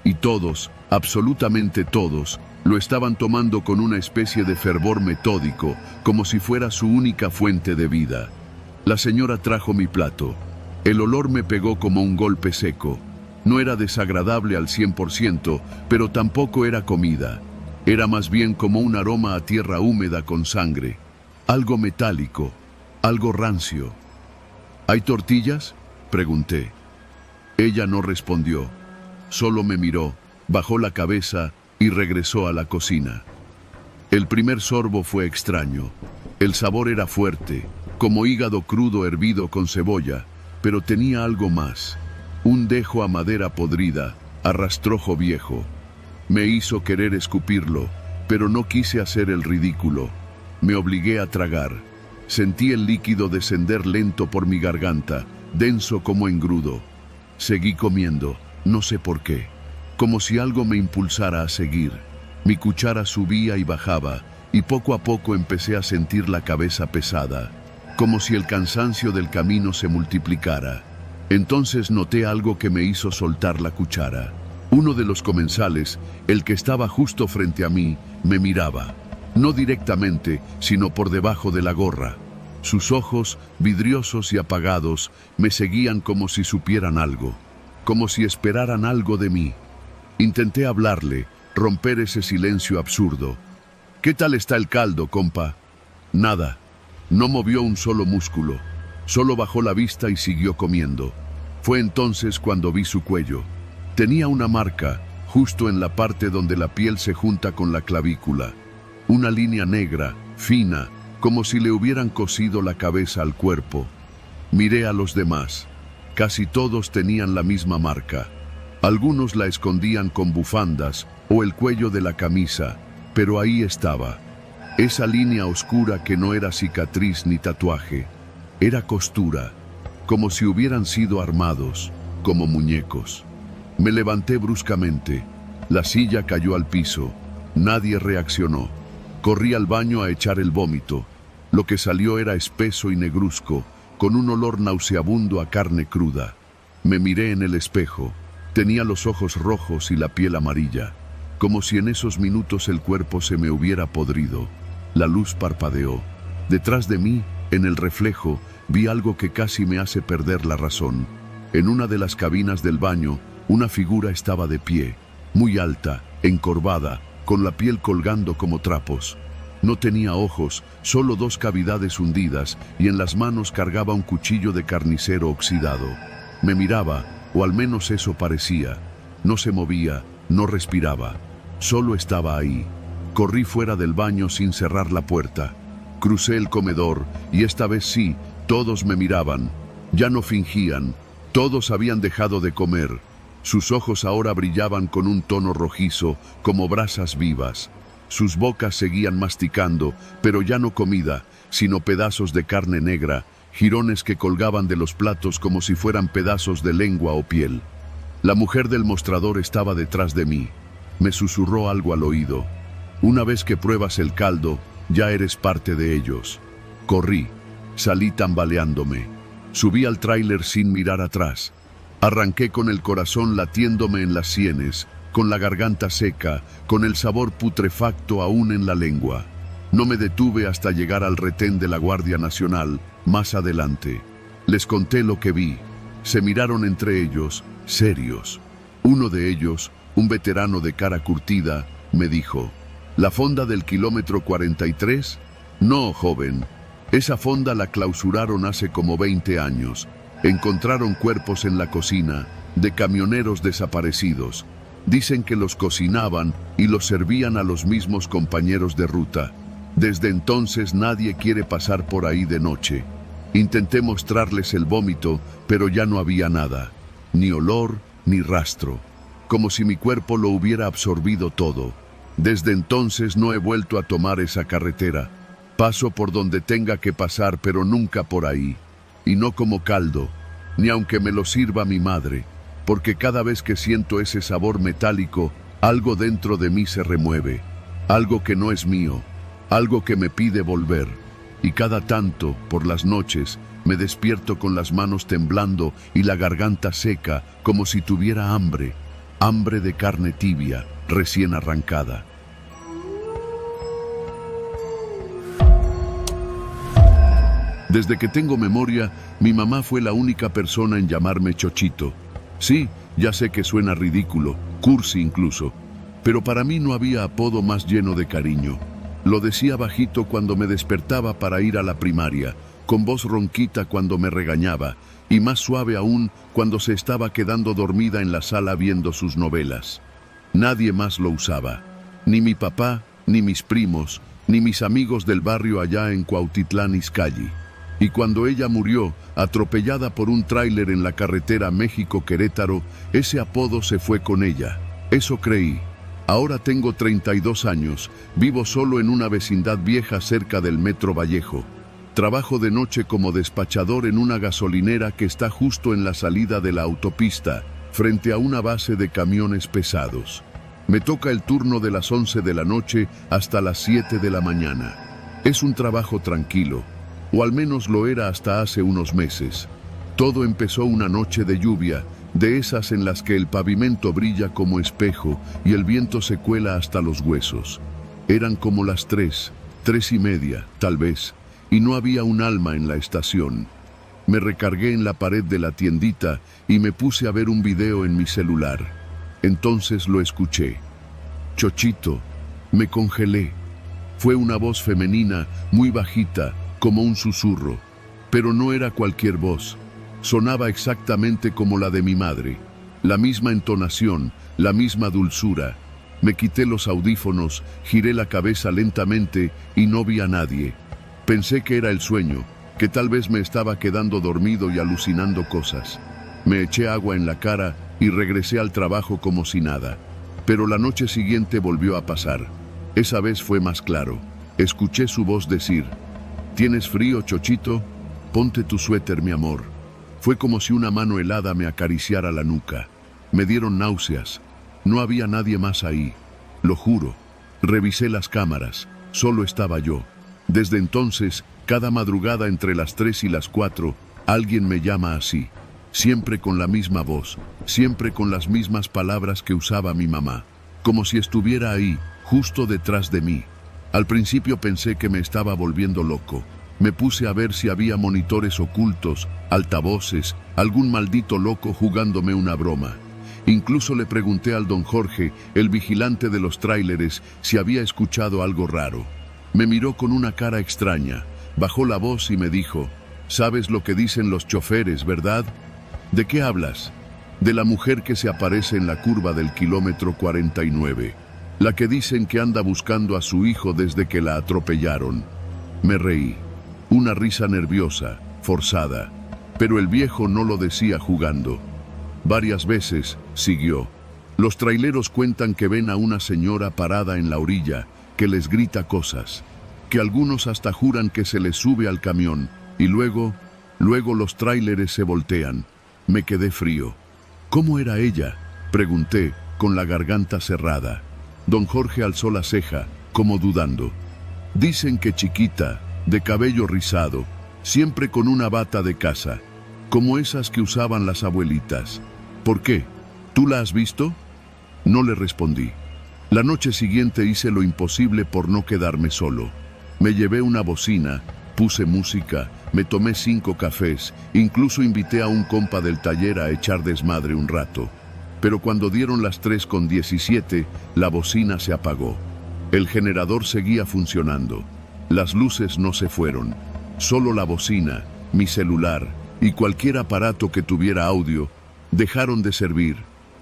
Y todos, absolutamente todos, lo estaban tomando con una especie de fervor metódico, como si fuera su única fuente de vida. La señora trajo mi plato. El olor me pegó como un golpe seco. No era desagradable al 100%, pero tampoco era comida. Era más bien como un aroma a tierra húmeda con sangre. Algo metálico, algo rancio. ¿Hay tortillas?, pregunté. Ella no respondió. Solo me miró, bajó la cabeza y regresó a la cocina. El primer sorbo fue extraño. El sabor era fuerte, como hígado crudo hervido con cebolla, pero tenía algo más. Un dejo a madera podrida, a rastrojo viejo. Me hizo querer escupirlo, pero no quise hacer el ridículo. Me obligué a tragar. Sentí el líquido descender lento por mi garganta, denso como engrudo. Seguí comiendo, no sé por qué, como si algo me impulsara a seguir. Mi cuchara subía y bajaba, y poco a poco empecé a sentir la cabeza pesada, como si el cansancio del camino se multiplicara. Entonces noté algo que me hizo soltar la cuchara. Uno de los comensales, el que estaba justo frente a mí, me miraba. No directamente, sino por debajo de la gorra. Sus ojos, vidriosos y apagados, me seguían como si supieran algo, como si esperaran algo de mí. Intenté hablarle, romper ese silencio absurdo. ¿Qué tal está el caldo, compa? Nada. No movió un solo músculo. Solo bajó la vista y siguió comiendo. Fue entonces cuando vi su cuello. Tenía una marca, justo en la parte donde la piel se junta con la clavícula. Una línea negra, fina, como si le hubieran cosido la cabeza al cuerpo. Miré a los demás. Casi todos tenían la misma marca. Algunos la escondían con bufandas o el cuello de la camisa, pero ahí estaba. Esa línea oscura que no era cicatriz ni tatuaje. Era costura, como si hubieran sido armados, como muñecos. Me levanté bruscamente. La silla cayó al piso. Nadie reaccionó. Corrí al baño a echar el vómito. Lo que salió era espeso y negruzco, con un olor nauseabundo a carne cruda. Me miré en el espejo. Tenía los ojos rojos y la piel amarilla, como si en esos minutos el cuerpo se me hubiera podrido. La luz parpadeó. Detrás de mí, en el reflejo, vi algo que casi me hace perder la razón. En una de las cabinas del baño, una figura estaba de pie, muy alta, encorvada, con la piel colgando como trapos. No tenía ojos, solo dos cavidades hundidas, y en las manos cargaba un cuchillo de carnicero oxidado. Me miraba, o al menos eso parecía. No se movía, no respiraba. Solo estaba ahí. Corrí fuera del baño sin cerrar la puerta. Crucé el comedor, y esta vez sí, todos me miraban. Ya no fingían. Todos habían dejado de comer. Sus ojos ahora brillaban con un tono rojizo, como brasas vivas. Sus bocas seguían masticando, pero ya no comida, sino pedazos de carne negra, jirones que colgaban de los platos como si fueran pedazos de lengua o piel. La mujer del mostrador estaba detrás de mí. Me susurró algo al oído. Una vez que pruebas el caldo, ya eres parte de ellos. Corrí. Salí tambaleándome. Subí al tráiler sin mirar atrás. Arranqué con el corazón latiéndome en las sienes, con la garganta seca, con el sabor putrefacto aún en la lengua. No me detuve hasta llegar al retén de la Guardia Nacional, más adelante. Les conté lo que vi. Se miraron entre ellos, serios. Uno de ellos, un veterano de cara curtida, me dijo: ¿La fonda del kilómetro 43? No, joven. Esa fonda la clausuraron hace como 20 años. Encontraron cuerpos en la cocina, de camioneros desaparecidos. Dicen que los cocinaban y los servían a los mismos compañeros de ruta. Desde entonces nadie quiere pasar por ahí de noche. Intenté mostrarles el vómito, pero ya no había nada. Ni olor, ni rastro. Como si mi cuerpo lo hubiera absorbido todo. Desde entonces no he vuelto a tomar esa carretera. Paso por donde tenga que pasar, pero nunca por ahí. Y no como caldo, ni aunque me lo sirva mi madre, porque cada vez que siento ese sabor metálico, algo dentro de mí se remueve, algo que no es mío, algo que me pide volver. Y cada tanto, por las noches, me despierto con las manos temblando y la garganta seca, como si tuviera hambre, hambre de carne tibia, recién arrancada. Desde que tengo memoria, mi mamá fue la única persona en llamarme Chochito. Sí, ya sé que suena ridículo, cursi incluso, pero para mí no había apodo más lleno de cariño. Lo decía bajito cuando me despertaba para ir a la primaria, con voz ronquita cuando me regañaba, y más suave aún cuando se estaba quedando dormida en la sala viendo sus novelas. Nadie más lo usaba, ni mi papá, ni mis primos, ni mis amigos del barrio allá en Cuautitlán Izcalli. Y cuando ella murió, atropellada por un tráiler en la carretera México-Querétaro, ese apodo se fue con ella. Eso creí. Ahora tengo 32 años, vivo solo en una vecindad vieja cerca del Metro Vallejo. Trabajo de noche como despachador en una gasolinera que está justo en la salida de la autopista, frente a una base de camiones pesados. Me toca el turno de las 11 de la noche hasta las 7 de la mañana. Es un trabajo tranquilo, o al menos lo era hasta hace unos meses. Todo empezó una noche de lluvia, de esas en las que el pavimento brilla como espejo y el viento se cuela hasta los huesos. Eran como las 3:30, tal vez, y no había un alma en la estación. Me recargué en la pared de la tiendita y me puse a ver un video en mi celular. Entonces lo escuché. Chochito, me congelé. Fue una voz femenina, muy bajita, como un susurro. Pero no era cualquier voz. Sonaba exactamente como la de mi madre. La misma entonación, la misma dulzura. Me quité los audífonos, giré la cabeza lentamente y no vi a nadie. Pensé que era el sueño, que tal vez me estaba quedando dormido y alucinando cosas. Me eché agua en la cara y regresé al trabajo como si nada. Pero la noche siguiente volvió a pasar. Esa vez fue más claro. Escuché su voz decir: ¿Tienes frío, Chochito? Ponte tu suéter, mi amor. Fue como si una mano helada me acariciara la nuca. Me dieron náuseas. No había nadie más ahí. Lo juro. Revisé las cámaras. Solo estaba yo. Desde entonces, cada madrugada entre las 3 y las 4, alguien me llama así. Siempre con la misma voz, siempre con las mismas palabras que usaba mi mamá, como si estuviera ahí, justo detrás de mí. Al principio pensé que me estaba volviendo loco. Me puse a ver si había monitores ocultos, altavoces, algún maldito loco jugándome una broma. Incluso le pregunté al don Jorge, el vigilante de los tráileres, si había escuchado algo raro. Me miró con una cara extraña, bajó la voz y me dijo: ¿Sabes lo que dicen los choferes, verdad? ¿De qué hablas? De la mujer que se aparece en la curva del kilómetro 49, la que dicen que anda buscando a su hijo desde que la atropellaron. Me reí, una risa nerviosa, forzada, pero el viejo no lo decía jugando. Varias veces, siguió, los traileros cuentan que ven a una señora parada en la orilla, que les grita cosas, que algunos hasta juran que se les sube al camión, y luego los tráileres se voltean. Me quedé frío. ¿Cómo era ella?, pregunté, con la garganta cerrada. Don Jorge alzó la ceja, como dudando. Dicen que chiquita, de cabello rizado, siempre con una bata de casa, como esas que usaban las abuelitas. ¿Por qué? ¿Tú la has visto? No le respondí. La noche siguiente hice lo imposible por no quedarme solo. Me llevé una bocina, puse música, me tomé 5 cafés, incluso invité a un compa del taller a echar desmadre un rato. Pero cuando dieron las 3:17, la bocina se apagó. El generador seguía funcionando. Las luces no se fueron. Solo la bocina, mi celular y cualquier aparato que tuviera audio dejaron de servir.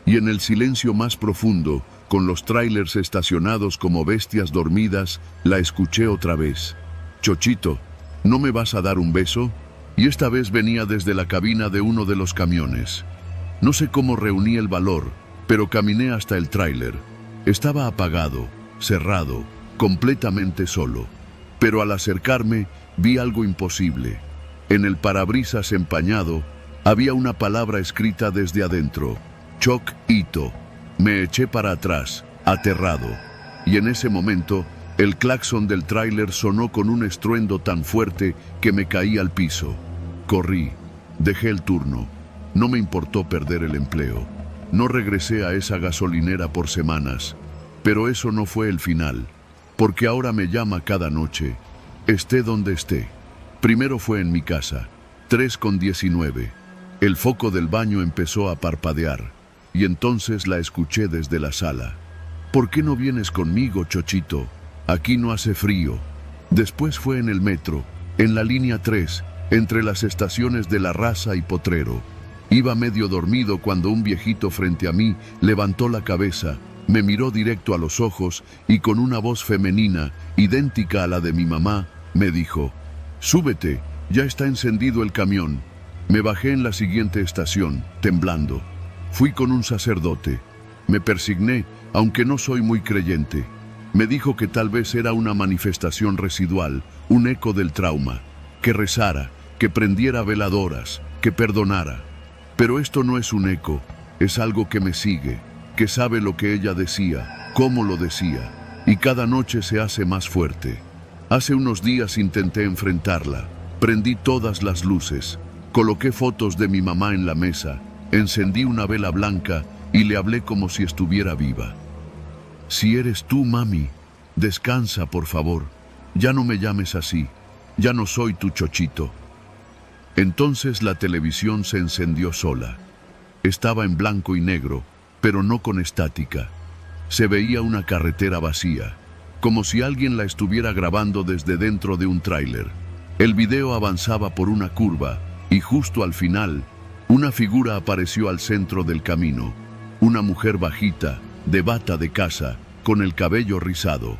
Y en el silencio más profundo, con los tráilers estacionados como bestias dormidas, la escuché otra vez. Chochito, ¿no me vas a dar un beso? Y esta vez venía desde la cabina de uno de los camiones. No sé cómo reuní el valor, pero caminé hasta el tráiler. Estaba apagado, cerrado, completamente solo. Pero al acercarme, vi algo imposible. En el parabrisas empañado, había una palabra escrita desde adentro: Choc Ito. Me eché para atrás, aterrado. Y en ese momento, el claxon del tráiler sonó con un estruendo tan fuerte que me caí al piso. Corrí, dejé el turno. No me importó perder el empleo. No regresé a esa gasolinera por semanas. Pero eso no fue el final, porque ahora me llama cada noche, esté donde esté. Primero fue en mi casa, 3:19. El foco del baño empezó a parpadear, y entonces la escuché desde la sala. ¿Por qué no vienes conmigo, Chochito? Aquí no hace frío. Después fue en el metro, en la línea 3, entre las estaciones de La Raza y Potrero. Iba medio dormido cuando un viejito frente a mí levantó la cabeza, me miró directo a los ojos y con una voz femenina, idéntica a la de mi mamá, me dijo: «Súbete, Ya está encendido el camión. Me bajé en la siguiente estación, temblando. Fui con un sacerdote. Me persigné, aunque no soy muy creyente. Me dijo que tal vez era una manifestación residual, un eco del trauma. Que rezara, que prendiera veladoras, que perdonara. Pero esto no es un eco, es algo que me sigue, que sabe lo que ella decía, cómo lo decía, y cada noche se hace más fuerte. Hace unos días intenté enfrentarla. Prendí todas las luces, coloqué fotos de mi mamá en la mesa, encendí una vela blanca y le hablé como si estuviera viva. Si eres tú, mami, descansa, por favor. Ya no me llames así, ya no soy tu chochito. Entonces la televisión se encendió sola. Estaba en blanco y negro, pero no con estática. Se veía una carretera vacía, como si alguien la estuviera grabando desde dentro de un tráiler. El video avanzaba por una curva y justo al final, una figura apareció al centro del camino. Una mujer bajita, de bata de casa, con el cabello rizado.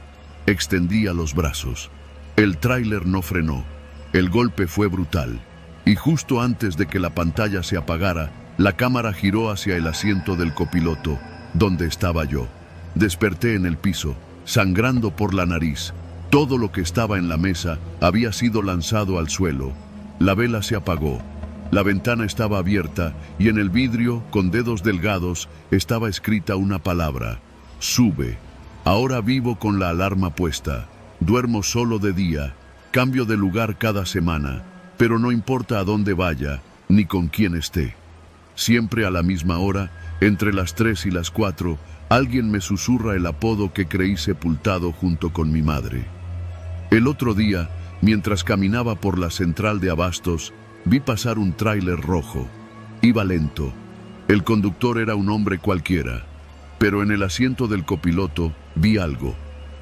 Extendía los brazos. El tráiler no frenó. El golpe fue brutal. Y justo antes de que la pantalla se apagara, la cámara giró hacia el asiento del copiloto, donde estaba yo. Desperté en el piso, sangrando por la nariz. Todo lo que estaba en la mesa había sido lanzado al suelo. La vela se apagó. La ventana estaba abierta y en el vidrio, con dedos delgados, estaba escrita una palabra: sube. Ahora vivo con la alarma puesta. Duermo solo de día. Cambio de lugar cada semana. Pero no importa a dónde vaya, ni con quién esté. Siempre a la misma hora, entre las 3 y las 4, alguien me susurra el apodo que creí sepultado junto con mi madre. El otro día, mientras caminaba por la central de abastos, vi pasar un tráiler rojo. Iba lento. El conductor era un hombre cualquiera, pero en el asiento del copiloto vi algo,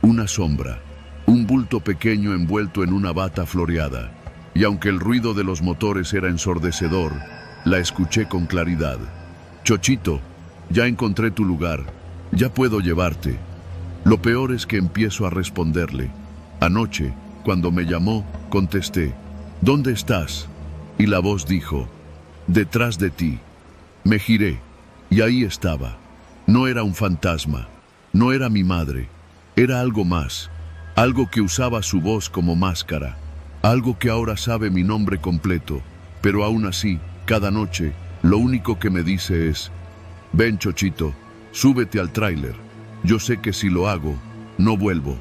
una sombra, un bulto pequeño envuelto en una bata floreada, y aunque el ruido de los motores era ensordecedor, la escuché con claridad. Chochito, ya encontré tu lugar, ya puedo llevarte. Lo peor es que empiezo a responderle. Anoche, cuando me llamó, contesté: ¿dónde estás? Y la voz dijo: detrás de ti. Me giré, y ahí estaba. No era un fantasma, no era mi madre, era algo más, algo que usaba su voz como máscara, algo que ahora sabe mi nombre completo, pero aún así, cada noche, lo único que me dice es: ven, Chochito, súbete al tráiler. Yo sé que si lo hago, no vuelvo,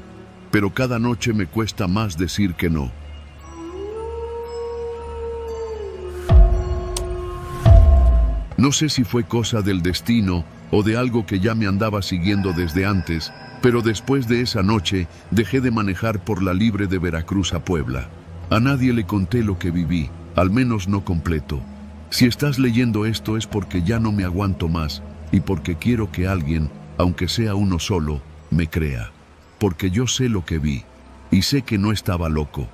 pero cada noche me cuesta más decir que no. No sé si fue cosa del destino o de algo que ya me andaba siguiendo desde antes, pero después de esa noche dejé de manejar por la libre de Veracruz a Puebla. A nadie le conté lo que viví, al menos no completo. Si estás leyendo esto es porque ya no me aguanto más y porque quiero que alguien, aunque sea uno solo, me crea. Porque yo sé lo que vi y sé que no estaba loco.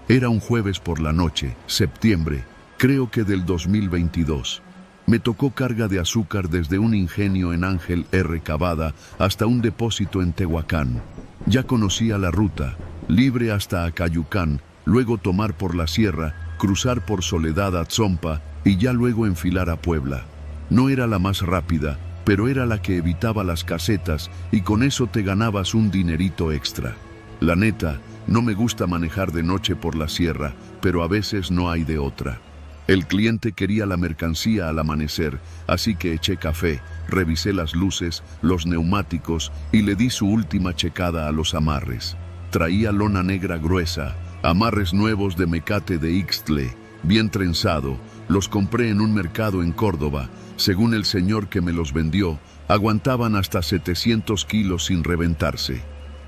Era un jueves por la noche, septiembre, creo que del 2022. Me tocó carga de azúcar desde un ingenio en Ángel R. Cavada hasta un depósito en Tehuacán. Ya conocía la ruta, libre hasta Acayucán, luego tomar por la sierra, cruzar por Soledad a Tzompa y ya luego enfilar a Puebla. No era la más rápida, pero era la que evitaba las casetas y con eso te ganabas un dinerito extra. La neta, no me gusta manejar de noche por la sierra, pero a veces no hay de otra. El cliente quería la mercancía al amanecer, así que eché café, revisé las luces, los neumáticos y le di su última checada a los amarres. Traía lona negra gruesa, amarres nuevos de mecate de Ixtle, bien trenzado. Los compré en un mercado en Córdoba. Según el señor que me los vendió, aguantaban hasta 700 kilos sin reventarse.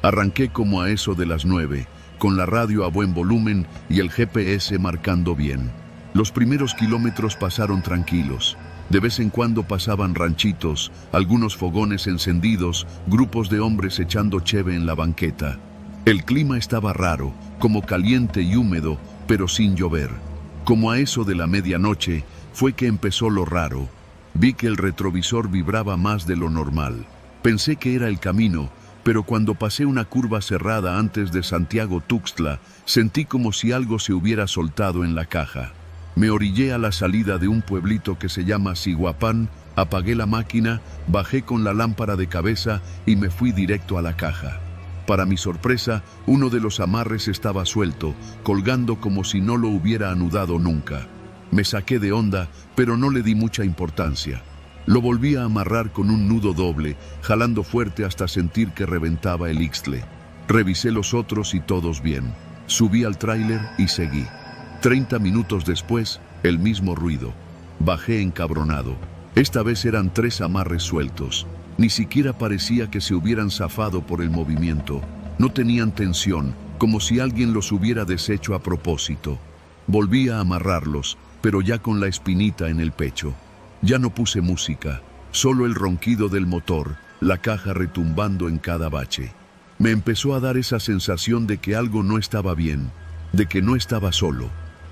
Arranqué como a eso de las 9, con la radio a buen volumen y el GPS marcando bien. Los primeros kilómetros pasaron tranquilos. De vez en cuando pasaban ranchitos, algunos fogones encendidos, grupos de hombres echando cheve en la banqueta. El clima estaba raro, como caliente y húmedo, pero sin llover. Como a eso de la medianoche, fue que empezó lo raro. Vi que el retrovisor vibraba más de lo normal. Pensé que era el camino, pero cuando pasé una curva cerrada antes de Santiago Tuxtla, sentí como si algo se hubiera soltado en la caja. Me orillé a la salida de un pueblito que se llama Siguapán, apagué la máquina, bajé con la lámpara de cabeza y me fui directo a la caja. Para mi sorpresa, uno de los amarres estaba suelto, colgando como si no lo hubiera anudado nunca. Me saqué de onda, pero no le di mucha importancia. Lo volví a amarrar con un nudo doble, jalando fuerte hasta sentir que reventaba el ixtle. Revisé los otros y todos bien. Subí al tráiler y seguí. 30 minutos después, el mismo ruido. Bajé encabronado. Esta vez eran 3 amarres sueltos. Ni siquiera parecía que se hubieran zafado por el movimiento. No tenían tensión, como si alguien los hubiera deshecho a propósito. Volví a amarrarlos, pero ya con la espinita en el pecho. Ya no puse música, solo el ronquido del motor, la caja retumbando en cada bache. Me empezó a dar esa sensación de que algo no estaba bien, de que no estaba solo.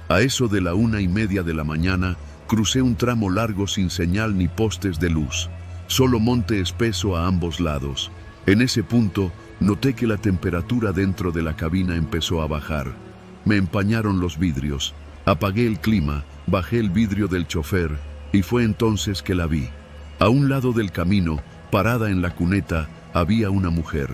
A eso de la 1:30 de la mañana, crucé un tramo largo sin señal ni postes de luz, solo monte espeso a ambos lados. En ese punto, noté que la temperatura dentro de la cabina empezó a bajar. Me empañaron los vidrios, apagué el clima, bajé el vidrio del chofer, y fue entonces que la vi. A un lado del camino, parada en la cuneta, había una mujer,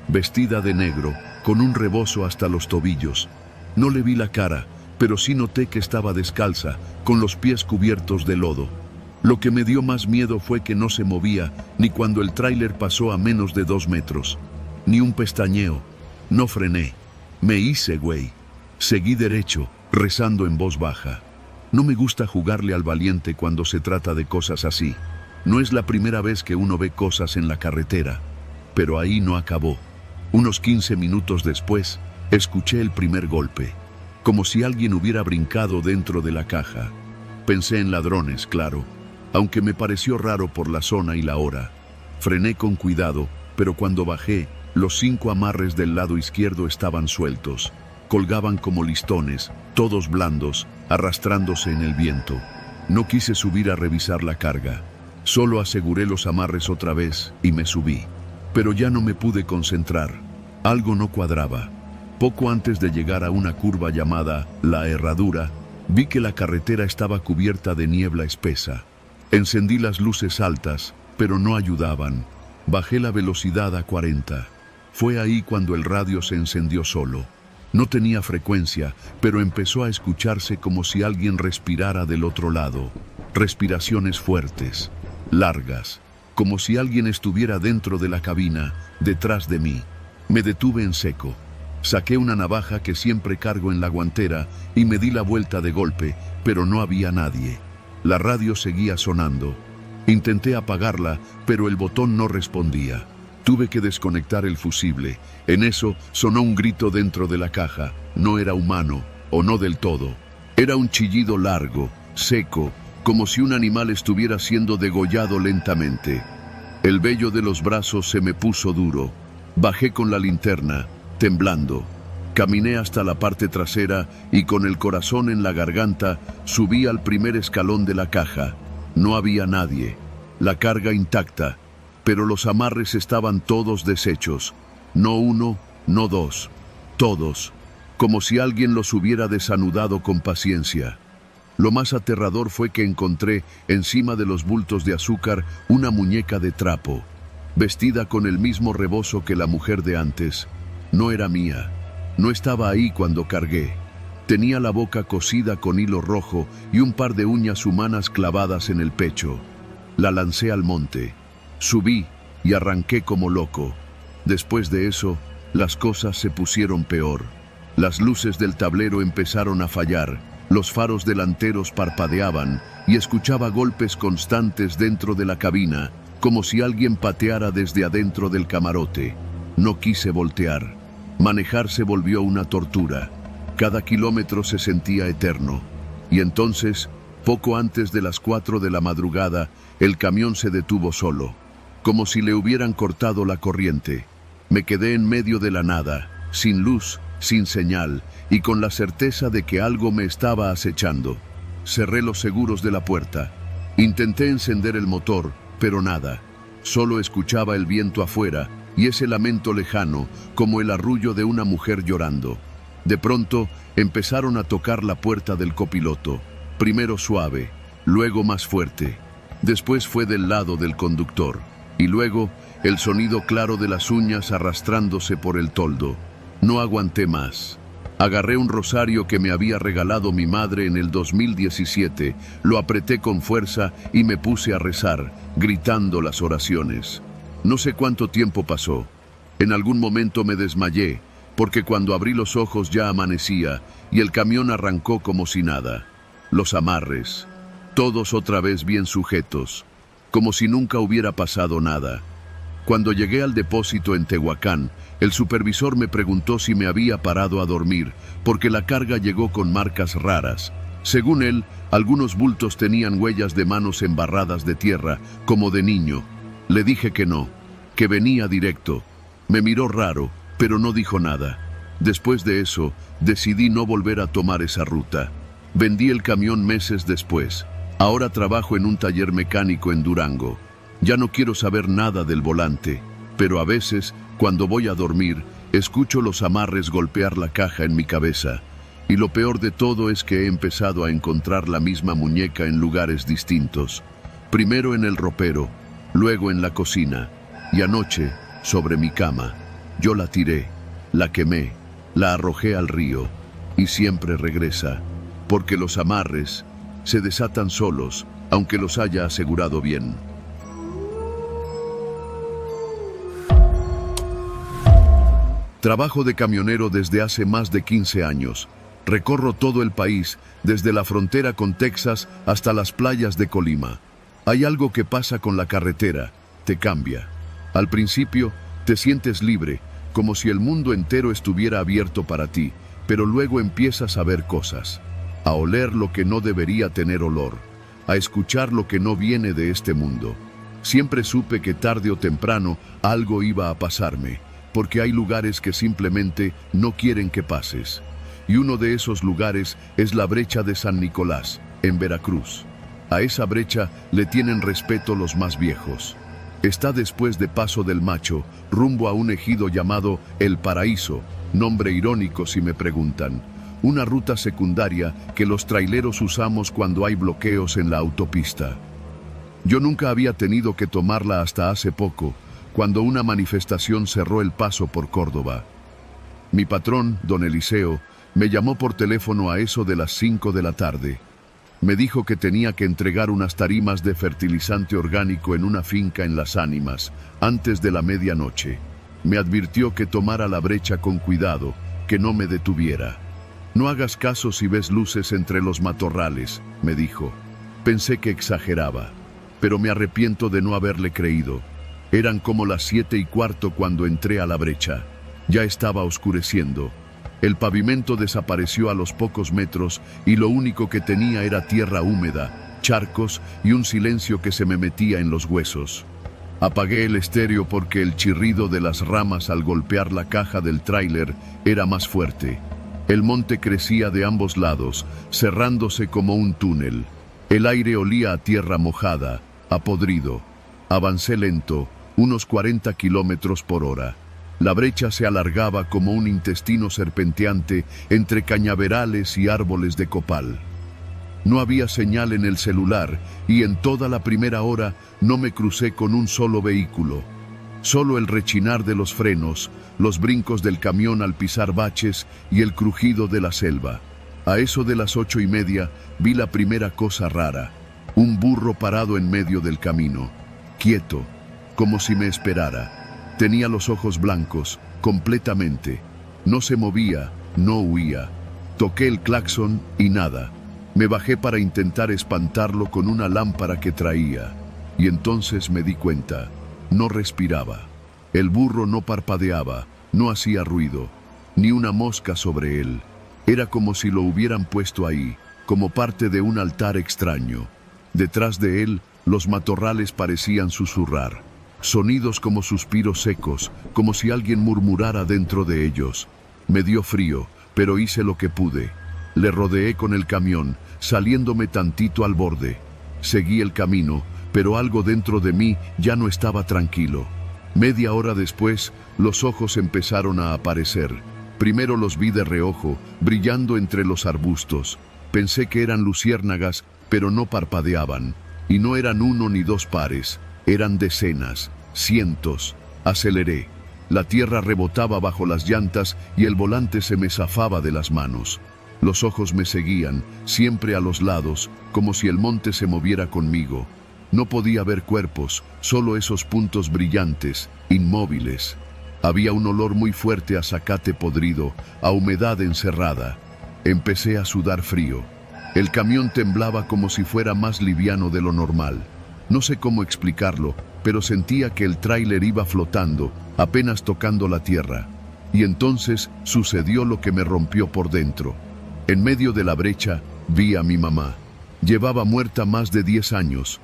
vestida de negro, con un rebozo hasta los tobillos. No le vi la cara, pero sí noté que estaba descalza, con los pies cubiertos de lodo. Lo que me dio más miedo fue que no se movía, ni cuando el tráiler pasó a menos de 2 metros. Ni un pestañeo. No frené. Me hice güey. Seguí derecho, rezando en voz baja. No me gusta jugarle al valiente cuando se trata de cosas así. No es la primera vez que uno ve cosas en la carretera. Pero ahí no acabó. Unos 15 minutos después, escuché el primer golpe. Como si alguien hubiera brincado dentro de la caja. Pensé en ladrones, claro, aunque me pareció raro por la zona y la hora. Frené con cuidado, pero cuando bajé, los 5 amarres del lado izquierdo estaban sueltos. Colgaban como listones, todos blandos, arrastrándose en el viento. No quise subir a revisar la carga. Solo aseguré los amarres otra vez y me subí. Pero ya no me pude concentrar. Algo no cuadraba. Poco antes de llegar a una curva llamada La Herradura, vi que la carretera estaba cubierta de niebla espesa. Encendí las luces altas, pero no ayudaban. Bajé la velocidad a 40. Fue ahí cuando el radio se encendió solo. No tenía frecuencia, pero empezó a escucharse como si alguien respirara del otro lado. Respiraciones fuertes, largas, como si alguien estuviera dentro de la cabina, detrás de mí. Me detuve en seco. Saqué una navaja que siempre cargo en la guantera y me di la vuelta de golpe, pero no había nadie. La radio seguía sonando. Intenté apagarla, pero el botón no respondía. Tuve que desconectar el fusible. En eso sonó un grito dentro de la caja. No era humano, o no del todo. Era un chillido largo, seco, como si un animal estuviera siendo degollado lentamente. El vello de los brazos se me puso duro. Bajé con la linterna, temblando. Caminé hasta la parte trasera y con el corazón en la garganta subí al primer escalón de la caja. No había nadie. La carga intacta. Pero los amarres estaban todos deshechos. No uno, no 2. Todos. Como si alguien los hubiera desanudado con paciencia. Lo más aterrador fue que encontré, encima de los bultos de azúcar, una muñeca de trapo. Vestida con el mismo rebozo que la mujer de antes. No era mía. No estaba ahí cuando cargué. Tenía la boca cosida con hilo rojo y un par de uñas humanas clavadas en el pecho. La lancé al monte. Subí y arranqué como loco. Después de eso, las cosas se pusieron peor. Las luces del tablero empezaron a fallar, los faros delanteros parpadeaban y escuchaba golpes constantes dentro de la cabina, como si alguien pateara desde adentro del camarote. No quise voltear. Manejar se volvió una tortura. Cada kilómetro se sentía eterno. Y entonces, poco antes de las 4 de la madrugada, el camión se detuvo solo. Como si le hubieran cortado la corriente. Me quedé en medio de la nada, sin luz, sin señal, y con la certeza de que algo me estaba acechando. Cerré los seguros de la puerta. Intenté encender el motor, pero nada. Solo escuchaba el viento afuera y ese lamento lejano, como el arrullo de una mujer llorando. De pronto, empezaron a tocar la puerta del copiloto, primero suave, luego más fuerte. Después fue del lado del conductor, y luego el sonido claro de las uñas arrastrándose por el toldo. No aguanté más. Agarré un rosario que me había regalado mi madre en el 2017, lo apreté con fuerza y me puse a rezar, gritando las oraciones. No sé cuánto tiempo pasó. En algún momento me desmayé, porque cuando abrí los ojos ya amanecía y el camión arrancó como si nada. Los amarres, todos otra vez bien sujetos, como si nunca hubiera pasado nada. Cuando llegué al depósito en Tehuacán, el supervisor me preguntó si me había parado a dormir, porque la carga llegó con marcas raras. Según él, algunos bultos tenían huellas de manos embarradas de tierra, como de niño. Le dije que no, que venía directo. Me miró raro, pero no dijo nada. Después de eso, decidí no volver a tomar esa ruta. Vendí el camión meses después. Ahora trabajo en un taller mecánico en Durango. Ya no quiero saber nada del volante, pero a veces, cuando voy a dormir, escucho los amarres golpear la caja en mi cabeza. Y lo peor de todo es que he empezado a encontrar la misma muñeca en lugares distintos. Primero en el ropero, luego en la cocina, y anoche, sobre mi cama. Yo la tiré, la quemé, la arrojé al río, y siempre regresa, porque los amarres se desatan solos, aunque los haya asegurado bien. Trabajo de camionero desde hace más de 15 años. Recorro todo el país, desde la frontera con Texas hasta las playas de Colima. Hay algo que pasa con la carretera, te cambia. Al principio, te sientes libre, como si el mundo entero estuviera abierto para ti, pero luego empiezas a ver cosas, a oler lo que no debería tener olor, a escuchar lo que no viene de este mundo. Siempre supe que tarde o temprano algo iba a pasarme, porque hay lugares que simplemente no quieren que pases. Y uno de esos lugares es la brecha de San Nicolás, en Veracruz. A esa brecha le tienen respeto los más viejos. Está después de Paso del Macho, rumbo a un ejido llamado El Paraíso, nombre irónico si me preguntan. Una ruta secundaria que los traileros usamos cuando hay bloqueos en la autopista. Yo nunca había tenido que tomarla hasta hace poco, cuando una manifestación cerró el paso por Córdoba. Mi patrón, don Eliseo, me llamó por teléfono a eso de las 5 de la tarde. Me dijo que tenía que entregar unas tarimas de fertilizante orgánico en una finca en Las Ánimas, antes de la medianoche. Me advirtió que tomara la brecha con cuidado, que no me detuviera. No hagas caso si ves luces entre los matorrales, me dijo. Pensé que exageraba, pero me arrepiento de no haberle creído. Eran como las 7:15 cuando entré a la brecha. Ya estaba oscureciendo. El pavimento desapareció a los pocos metros y lo único que tenía era tierra húmeda, charcos y un silencio que se me metía en los huesos. Apagué el estéreo porque el chirrido de las ramas al golpear la caja del tráiler era más fuerte. El monte crecía de ambos lados, cerrándose como un túnel. El aire olía a tierra mojada, a podrido. Avancé lento, unos 40 kilómetros por hora. La brecha se alargaba como un intestino serpenteante entre cañaverales y árboles de copal. No había señal en el celular y en toda la primera hora no me crucé con un solo vehículo. Solo el rechinar de los frenos, los brincos del camión al pisar baches y el crujido de la selva. A eso de las 8:30 vi la primera cosa rara. Un burro parado en medio del camino, quieto, como si me esperara. Tenía los ojos blancos, completamente. No se movía, no huía. Toqué el claxon y nada. Me bajé para intentar espantarlo con una lámpara que traía. Y entonces me di cuenta. No respiraba. El burro no parpadeaba, no hacía ruido. Ni una mosca sobre él. Era como si lo hubieran puesto ahí, como parte de un altar extraño. Detrás de él, los matorrales parecían susurrar. Sonidos como suspiros secos, como si alguien murmurara dentro de ellos. Me dio frío, pero hice lo que pude. Le rodeé con el camión, saliéndome tantito al borde. Seguí el camino, pero algo dentro de mí ya no estaba tranquilo. Media hora después, los ojos empezaron a aparecer. Primero los vi de reojo, brillando entre los arbustos. Pensé que eran luciérnagas, pero no parpadeaban. Y no eran uno ni dos pares, eran decenas, cientos. Aceleré. La tierra rebotaba bajo las llantas y el volante se me zafaba de las manos. Los ojos me seguían, siempre a los lados, como si el monte se moviera conmigo. No podía ver cuerpos, solo esos puntos brillantes, inmóviles. Había un olor muy fuerte a zacate podrido, a humedad encerrada. Empecé a sudar frío. El camión temblaba como si fuera más liviano de lo normal. No sé cómo explicarlo, pero sentía que el tráiler iba flotando, apenas tocando la tierra. Y entonces sucedió lo que me rompió por dentro. En medio de la brecha vi a mi mamá. Llevaba muerta más de 10 años.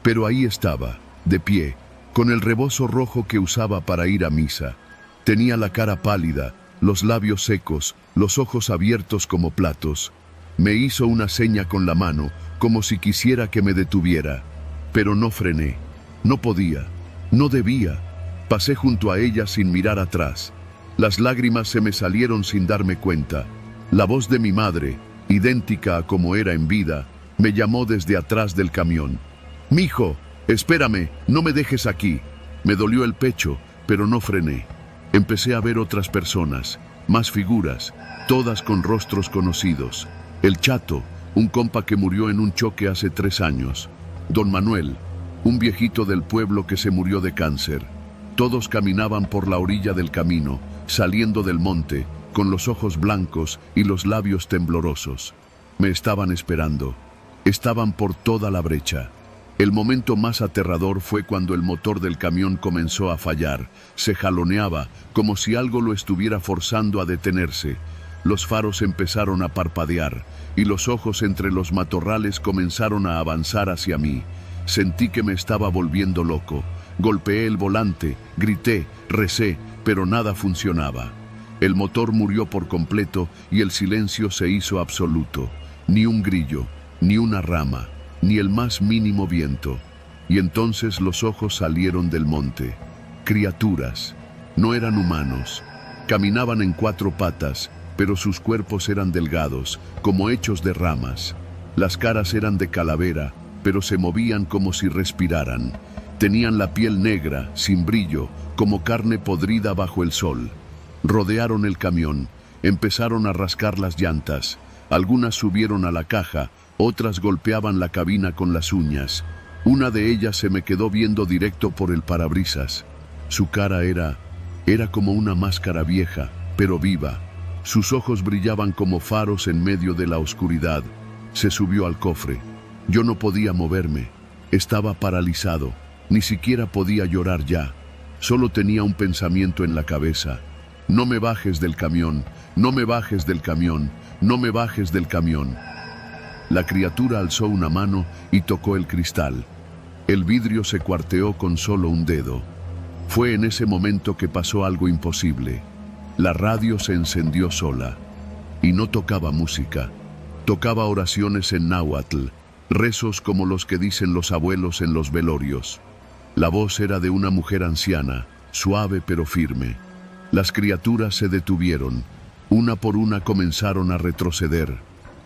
Pero ahí estaba, de pie, con el rebozo rojo que usaba para ir a misa. Tenía la cara pálida, los labios secos, los ojos abiertos como platos. Me hizo una seña con la mano, como si quisiera que me detuviera. Pero no frené. No podía. No debía. Pasé junto a ella sin mirar atrás. Las lágrimas se me salieron sin darme cuenta. La voz de mi madre, idéntica a como era en vida, me llamó desde atrás del camión. «Mijo, espérame, no me dejes aquí». Me dolió el pecho, pero no frené. Empecé a ver otras personas, más figuras, todas con rostros conocidos. El Chato, un compa que murió en un choque hace 3 años. Don Manuel, un viejito del pueblo que se murió de cáncer. Todos caminaban por la orilla del camino, saliendo del monte, con los ojos blancos y los labios temblorosos. Me estaban esperando. Estaban por toda la brecha. El momento más aterrador fue cuando el motor del camión comenzó a fallar. Se jaloneaba, como si algo lo estuviera forzando a detenerse. Los faros empezaron a parpadear, y los ojos entre los matorrales comenzaron a avanzar hacia mí. Sentí que me estaba volviendo loco. Golpeé el volante, grité, recé, pero nada funcionaba. El motor murió por completo y el silencio se hizo absoluto. Ni un grillo, ni una rama, ni el más mínimo viento. Y entonces los ojos salieron del monte. Criaturas. No eran humanos. Caminaban en 4 patas, pero sus cuerpos eran delgados, como hechos de ramas. Las caras eran de calavera, pero se movían como si respiraran. Tenían la piel negra, sin brillo, como carne podrida bajo el sol. Rodearon el camión, empezaron a rascar las llantas. Algunas subieron a la caja, otras golpeaban la cabina con las uñas. Una de ellas se me quedó viendo directo por el parabrisas. Su cara era como una máscara vieja, pero viva. Sus ojos brillaban como faros en medio de la oscuridad. Se subió al cofre. Yo no podía moverme. Estaba paralizado. Ni siquiera podía llorar ya. Solo tenía un pensamiento en la cabeza. No me bajes del camión, no me bajes del camión, no me bajes del camión. La criatura alzó una mano y tocó el cristal. El vidrio se cuarteó con solo un dedo. Fue en ese momento que pasó algo imposible. La radio se encendió sola. Y no tocaba música. Tocaba oraciones en náhuatl, rezos como los que dicen los abuelos en los velorios. La voz era de una mujer anciana, suave pero firme. Las criaturas se detuvieron. Una por una comenzaron a retroceder.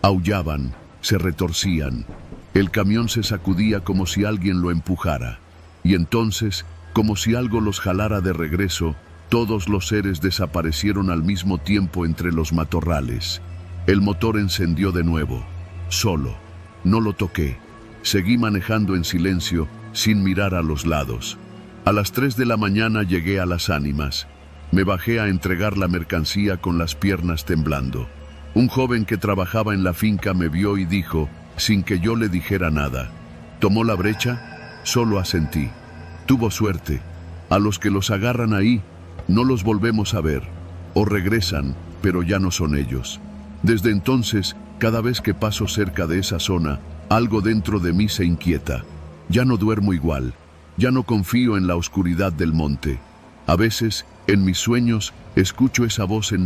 Aullaban, se retorcían. El camión se sacudía como si alguien lo empujara. Y entonces, como si algo los jalara de regreso, todos los seres desaparecieron al mismo tiempo entre los matorrales. El motor encendió de nuevo. Solo. No lo toqué. Seguí manejando en silencio, sin mirar a los lados. A las 3 de la mañana llegué a Las Ánimas. Me bajé a entregar la mercancía con las piernas temblando. Un joven que trabajaba en la finca me vio y dijo, sin que yo le dijera nada: ¿tomó la brecha? Solo asentí. Tuvo suerte. A los que los agarran ahí, no los volvemos a ver. O regresan, pero ya no son ellos. Desde entonces, cada vez que paso cerca de esa zona, algo dentro de mí se inquieta. Ya no duermo igual. Ya no confío en la oscuridad del monte. A veces, en mis sueños, escucho esa voz en